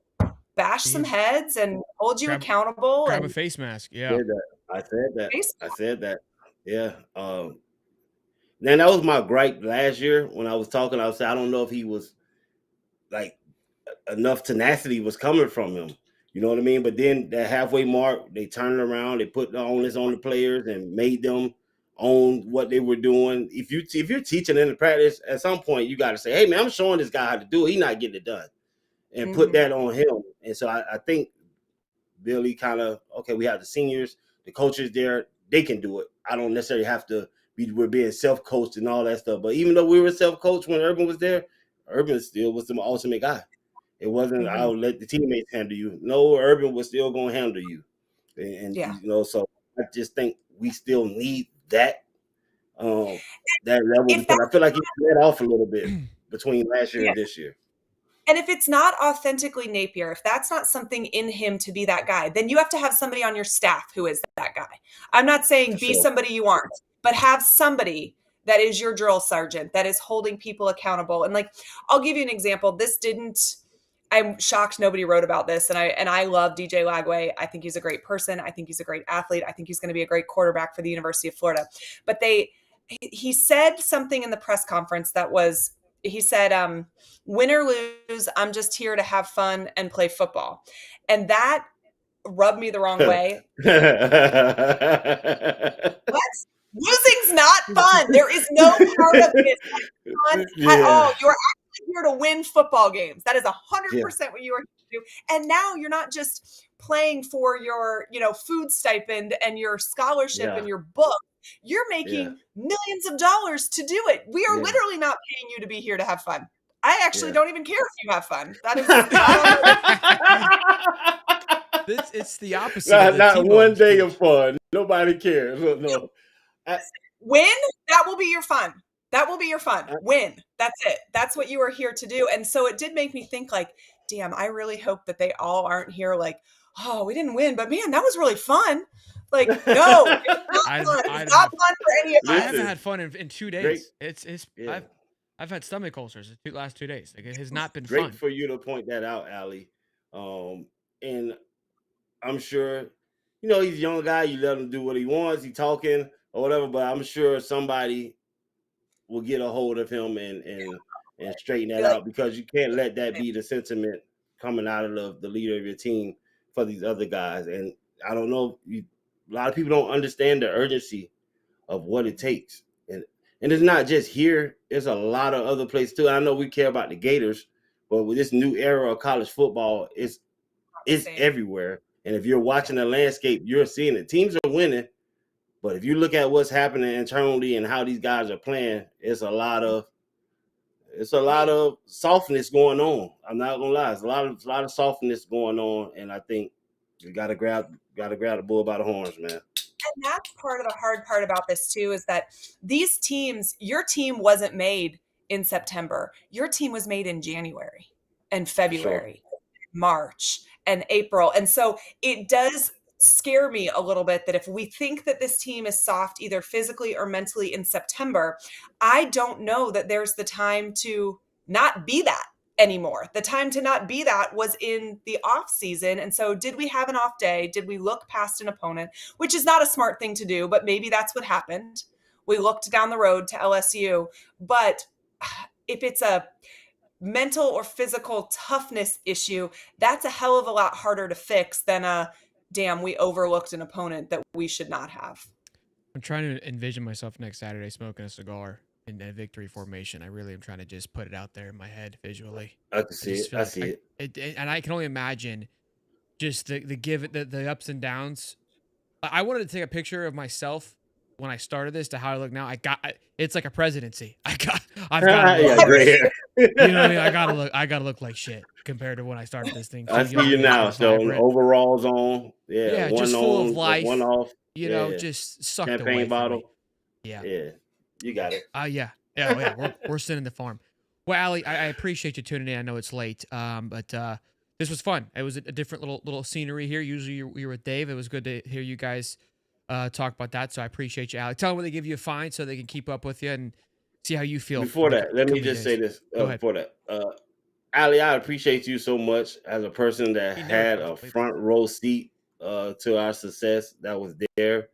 bash some heads and hold you accountable. Grab a face mask. Yeah. I said that. Yeah. Then that was my gripe last year when I was talking. I said, I don't know if he was like enough tenacity was coming from him. You know what I mean? But then that halfway mark, they turned it around. They put the onus on the players and made them own what they were doing. If you're teaching in the practice, at some point you got to say, hey man, I'm showing this guy how to do it. He's not getting it done. And put that on him. And so I think Billy we have the seniors, the coaches there, they can do it. I don't necessarily have to we're being self-coached and all that stuff. But even though we were self-coached when Urban was there, Urban still was the ultimate guy. It wasn't, I'll let the teammates handle you. No, Urban was still going to handle you. And so I just think we still need that level. Because I feel like he let off a little bit between last year and this year. And if it's not authentically Napier, if that's not something in him to be that guy, then you have to have somebody on your staff who is that guy. I'm not saying be somebody you aren't, but have somebody that is your drill sergeant, that is holding people accountable. And like, I'll give you an example. I'm shocked nobody wrote about this. And I love DJ Lagway. I think he's a great person. I think he's a great athlete. I think he's going to be a great quarterback for the University of Florida. But he said something in the press conference he said, win or lose, I'm just here to have fun and play football. And that rubbed me the wrong way. Losing's not fun. There is no part of it fun at all. You're actually here to win football games. That is 100% what you are here to do. And now you're not just playing for your, food stipend and your scholarship and your book. You're making millions of dollars to do it. We are literally not paying you to be here to have fun. I actually don't even care if you have fun. That is it's the opposite. Not one day of fun. Nobody cares. No. Win, that will be your fun. That will be your fun. Win. That's it. That's what you are here to do. And so it did make me think like, damn, I really hope that they all aren't here like, oh, we didn't win, but man, that was really fun. Like, no, it's not fun. It's not fun for any of us. I haven't had fun in 2 days. I've had stomach ulcers the last 2 days. Like, it has not been great fun. For you to point that out, Allie. And I'm sure, he's a young guy. You let him do what he wants. He talking or whatever, but I'm sure somebody will get a hold of him and straighten that out, because you can't let that be the sentiment coming out of the leader of your team for these other guys. And I don't know, a lot of people don't understand the urgency of what it takes. And it's not just here. It's a lot of other places too. I know we care about the Gators, but with this new era of college football, it's everywhere. And if you're watching the landscape, you're seeing it. Teams are winning, but if you look at what's happening internally and how these guys are playing, it's a lot of softness going on. I'm not gonna lie, it's a lot of softness going on, and I think you gotta grab the bull by the horns, man. And that's part of the hard part about this too, is that these teams, your team wasn't made in September. Your team was made in January and February, March and April. And so it does scare me a little bit that if we think that this team is soft, either physically or mentally in September, I don't know that there's the time to not be that anymore. The time to not be that was in the off season. And so did we have an off day? Did we look past an opponent, which is not a smart thing to do, but maybe that's what happened. We looked down the road to LSU, but if it's a mental or physical toughness issue, that's a hell of a lot harder to fix than damn, we overlooked an opponent that we should not have. I'm trying to envision myself next Saturday smoking a cigar in a victory formation. I really am trying to just put it out there in my head visually. I can see it. I see it. And I can only imagine just the ups and downs. I wanted to take a picture of myself when I started this to how I look now. It's like a presidency. I've got gray hair. You know what I mean? I gotta look like shit compared to when I started this thing. I see you now. So overalls on. Yeah, one just full of life. One off. Just sucked away. Champagne bottle. Yeah. You got it. Yeah. We're sending the farm. Well, Allie, I appreciate you tuning in. I know it's late, but this was fun. It was a different little scenery here. Usually you're with Dave. It was good to hear you guys talk about that. So I appreciate you, Allie. Tell them when they give you a fine so they can keep up with you and see how you feel. Before that, let me just say this. Before that, Allie, I appreciate you so much as a person that had a front row seat to our success that was there,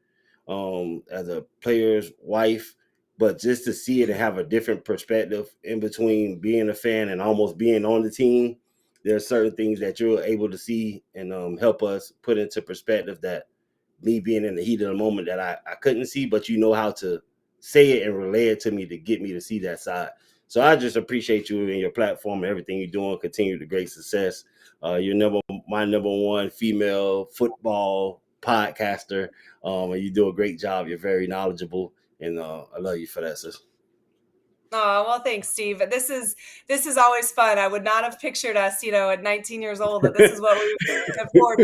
as a player's wife. But just to see it and have a different perspective in between being a fan and almost being on the team, there are certain things that you're able to see and help us put into perspective that me being in the heat of the moment that I couldn't see, but you know how to say it and relay it to me to get me to see that side. So I just appreciate you and your platform and everything you're doing. Continue the great success. You're my number one female football podcaster, and you do a great job. You're very knowledgeable. And I love you for that, sis. Oh, well, thanks, Steve. This is always fun. I would not have pictured us, at 19 years old, that this is what we would afford.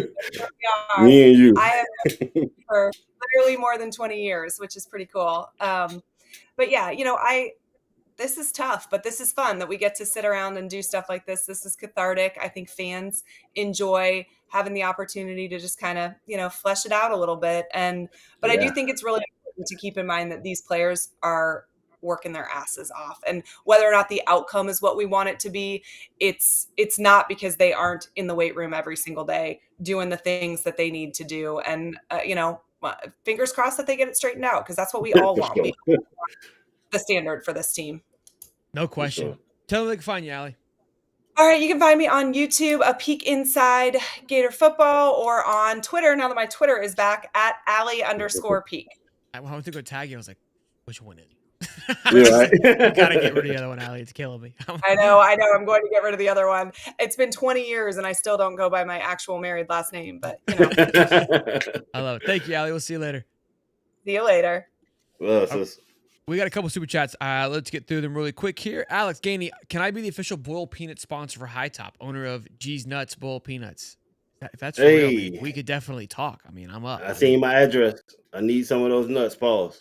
Me and you. I have been for literally more than 20 years, which is pretty cool. But yeah, this is tough, but this is fun that we get to sit around and do stuff like this. This is cathartic. I think fans enjoy having the opportunity to just kind of, flesh it out a little bit. But I do think it's really important to keep in mind that these players are working their asses off, and whether or not the outcome is what we want it to be, it's not because they aren't in the weight room every single day doing the things that they need to do. And, fingers crossed that they get it straightened out, because that's what we all want. We want the standard for this team. No question. Sure. Tell them they can find you, Allie. All right, you can find me on YouTube, A Peek Inside Gator Football, or on Twitter, now that my Twitter is back, at Allie_Peek. I went to go tag you. I was like, which one is it? You're right. You gotta get rid of the other one, Allie. It's killing me. I know. I'm going to get rid of the other one. It's been 20 years and I still don't go by my actual married last name, but you know. I love it. Thank you, Allie. We'll see you later. See you later. Well, we got a couple super chats. Let's get through them really quick here. Alex Gainey, can I be the official boiled peanut sponsor for High Top, owner of G's Nuts Boiled Peanuts? If that's for real, man, we could definitely talk. I mean, I'm up. I seen my address. I need some of those nuts, pause.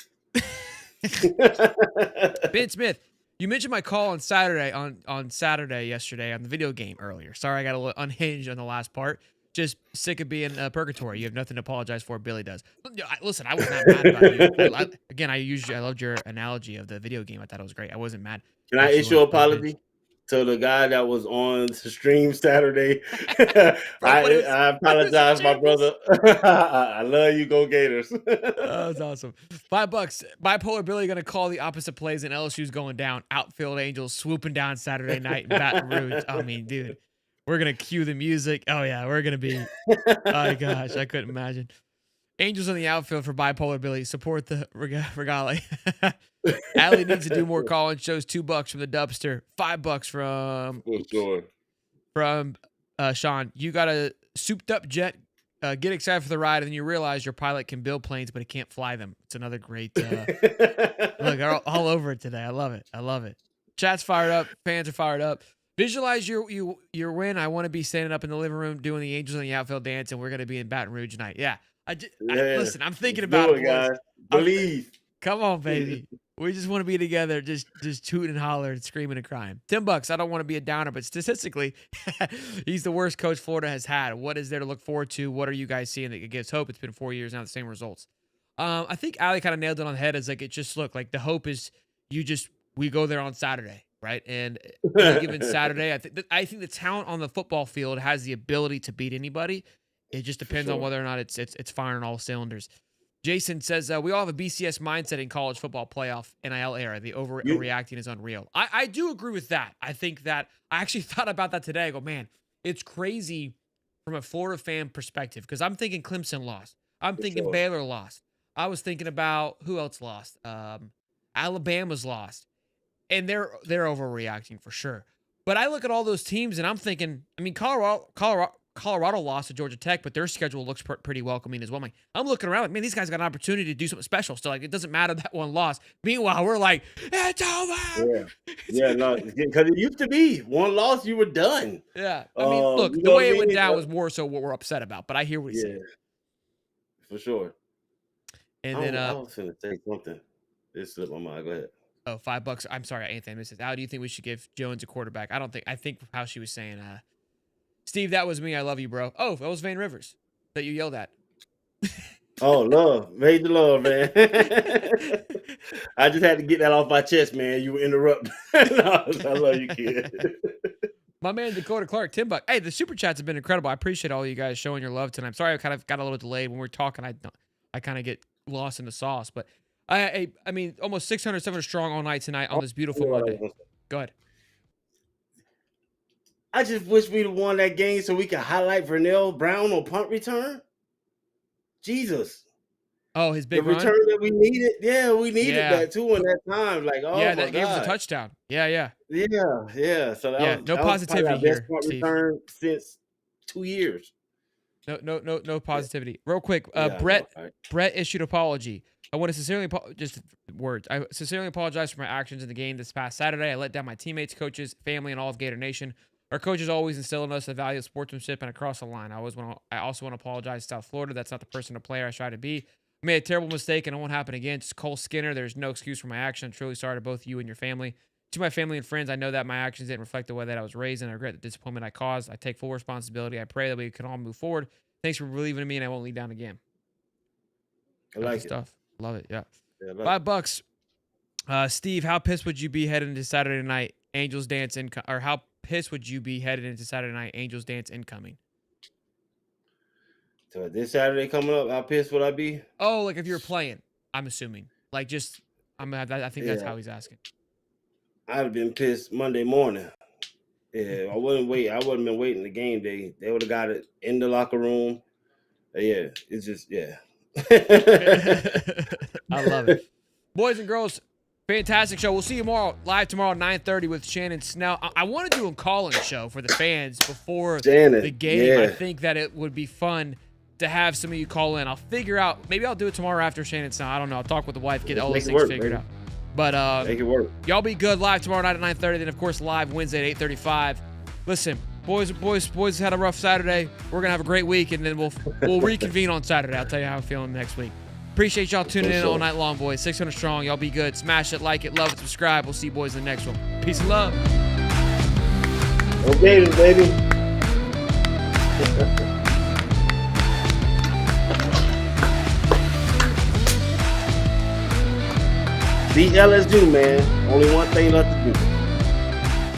Ben Smith, you mentioned my call on Saturday yesterday on the video game earlier. Sorry, I got a little unhinged on the last part. Just sick of being purgatory. You have nothing to apologize for. Billy does. Listen, I was not mad about you. I loved your analogy of the video game. I thought it was great. I wasn't mad. Can I issue an apology to the guy that was on the stream Saturday? I apologize, my brother. I love you. Go Gators. That was awesome. $5. Bipolar Billy going to call the opposite plays and LSU's going down. Outfield Angels swooping down Saturday night in Baton Rouge. I mean, dude. We're going to cue the music. Oh, yeah. We're going to be. Oh, my gosh. I couldn't imagine. Angels in the outfield for Bipolar Billy. Support the regale. Allie needs to do more call-in shows. $2 from the Dubster. $5 from Sean. You got a souped-up jet. Get excited for the ride, and then you realize your pilot can build planes, but he can't fly them. It's another great. Look, all over it today. I love it. Chat's fired up. Fans are fired up. Visualize your win. I want to be standing up in the living room doing the Angels in the outfield dance, and we're going to be in Baton Rouge tonight. Yeah. Listen, I'm thinking about it, guys. Believe. Come on, baby. We just want to be together, just tooting and hollering, screaming and crying. $10. I don't want to be a downer, but statistically, he's the worst coach Florida has had. What is there to look forward to? What are you guys seeing that gives hope? It's been 4 years now, the same results. I think Allie kind of nailed it on the head. It's like, it just look like the hope is we go there on Saturday. Right. And given Saturday, I think the talent on the football field has the ability to beat anybody. It just depends on whether or not it's firing all cylinders. Jason says we all have a BCS mindset in college football playoff NIL era. The overreacting is unreal. I do agree with that. I think that I actually thought about that today. I go, man, it's crazy from a Florida fan perspective because I'm thinking Clemson lost. I'm thinking Baylor lost. I was thinking about who else lost. Alabama's lost. And they're overreacting for sure. But I look at all those teams and I'm thinking, I mean, Colorado lost to Georgia Tech, but their schedule looks pretty welcoming as well. I'm looking around like, man, these guys got an opportunity to do something special. So like, it doesn't matter that one lost. Meanwhile, we're like, it's over. Yeah, no, because it used to be one loss, you were done. Yeah, I mean, look, the way it went down was more so what we're upset about. But I hear what he's saying. For sure. And then I was going to say something. It slipped my mind. Go ahead. Oh, $5. I'm sorry, Anthony. This is how do you think we should give Jones a quarterback? I think how she was saying, Steve, that was me. I love you, bro. Oh, that was Van Rivers that you yelled at. Oh, love. Major love, man. I just had to get that off my chest, man. You were interrupting. No, I love you, kid. My man, Dakota Clark, $10. Hey, the super chats have been incredible. I appreciate all you guys showing your love tonight. I'm sorry I kind of got a little delayed when we were talking. I kind of get lost in the sauce, but I mean, almost 600, 700 strong all night tonight on this beautiful Monday. Go ahead. I just wish we'd have won that game so we could highlight Vernell Brown on punt return. Jesus. Oh, his big return that we needed. Yeah, we needed that too in that time. Like, oh yeah, that gave us a touchdown. Yeah. So that no positivity here. Best punt return since 2 years. No positivity. Real quick, Brett issued apology. I want to sincerely I sincerely apologize for my actions in the game this past Saturday. I let down my teammates, coaches, family, and all of Gator Nation. Our coaches always instill in us the value of sportsmanship and across the line. I also want to apologize to South Florida. That's not the person or player I try to be. I made a terrible mistake and it won't happen again. Just Cole Skinner. There's no excuse for my action. I'm truly sorry to both you and your family. To my family and friends, I know that my actions didn't reflect the way that I was raised, and I regret the disappointment I caused. I take full responsibility. I pray that we can all move forward. Thanks for believing in me, and I won't lead down again. I like stuff. Love it. Yeah. $5. Steve, how pissed would you be heading into Saturday night? Angels dance or how pissed would you be headed into Saturday night? Angels dance incoming. So this Saturday coming up, how pissed would I be? Oh, like if you were playing, I'm assuming. Like I think that's how he's asking. I'd have been pissed Monday morning. Yeah, I wouldn't wait. I wouldn't been waiting the game day. They would have got it in the locker room. Yeah, it's just I love it. Boys and girls, Fantastic show. We'll see you tomorrow, live tomorrow at 9:30 with Shannon Snell. I want to do a call-in show for the fans before the game. Yeah. I think that it would be fun to have some of you call in. I'll figure out. Maybe I'll do it tomorrow after Shannon Snell. I don't know. I'll talk with the wife, get all those things figured out. But make it work. Y'all be good. Live tomorrow night at 9:30. Then, of course, live Wednesday at 8:35. Listen, boys had a rough Saturday. We're going to have a great week, and then we'll reconvene on Saturday. I'll tell you how I'm feeling next week. Appreciate y'all tuning in all night long, boys. 600 strong. Y'all be good. Smash it, like it, love it, subscribe. We'll see you boys in the next one. Peace and love. Go Gators, baby. Beat LSU, man. Only one thing left to do.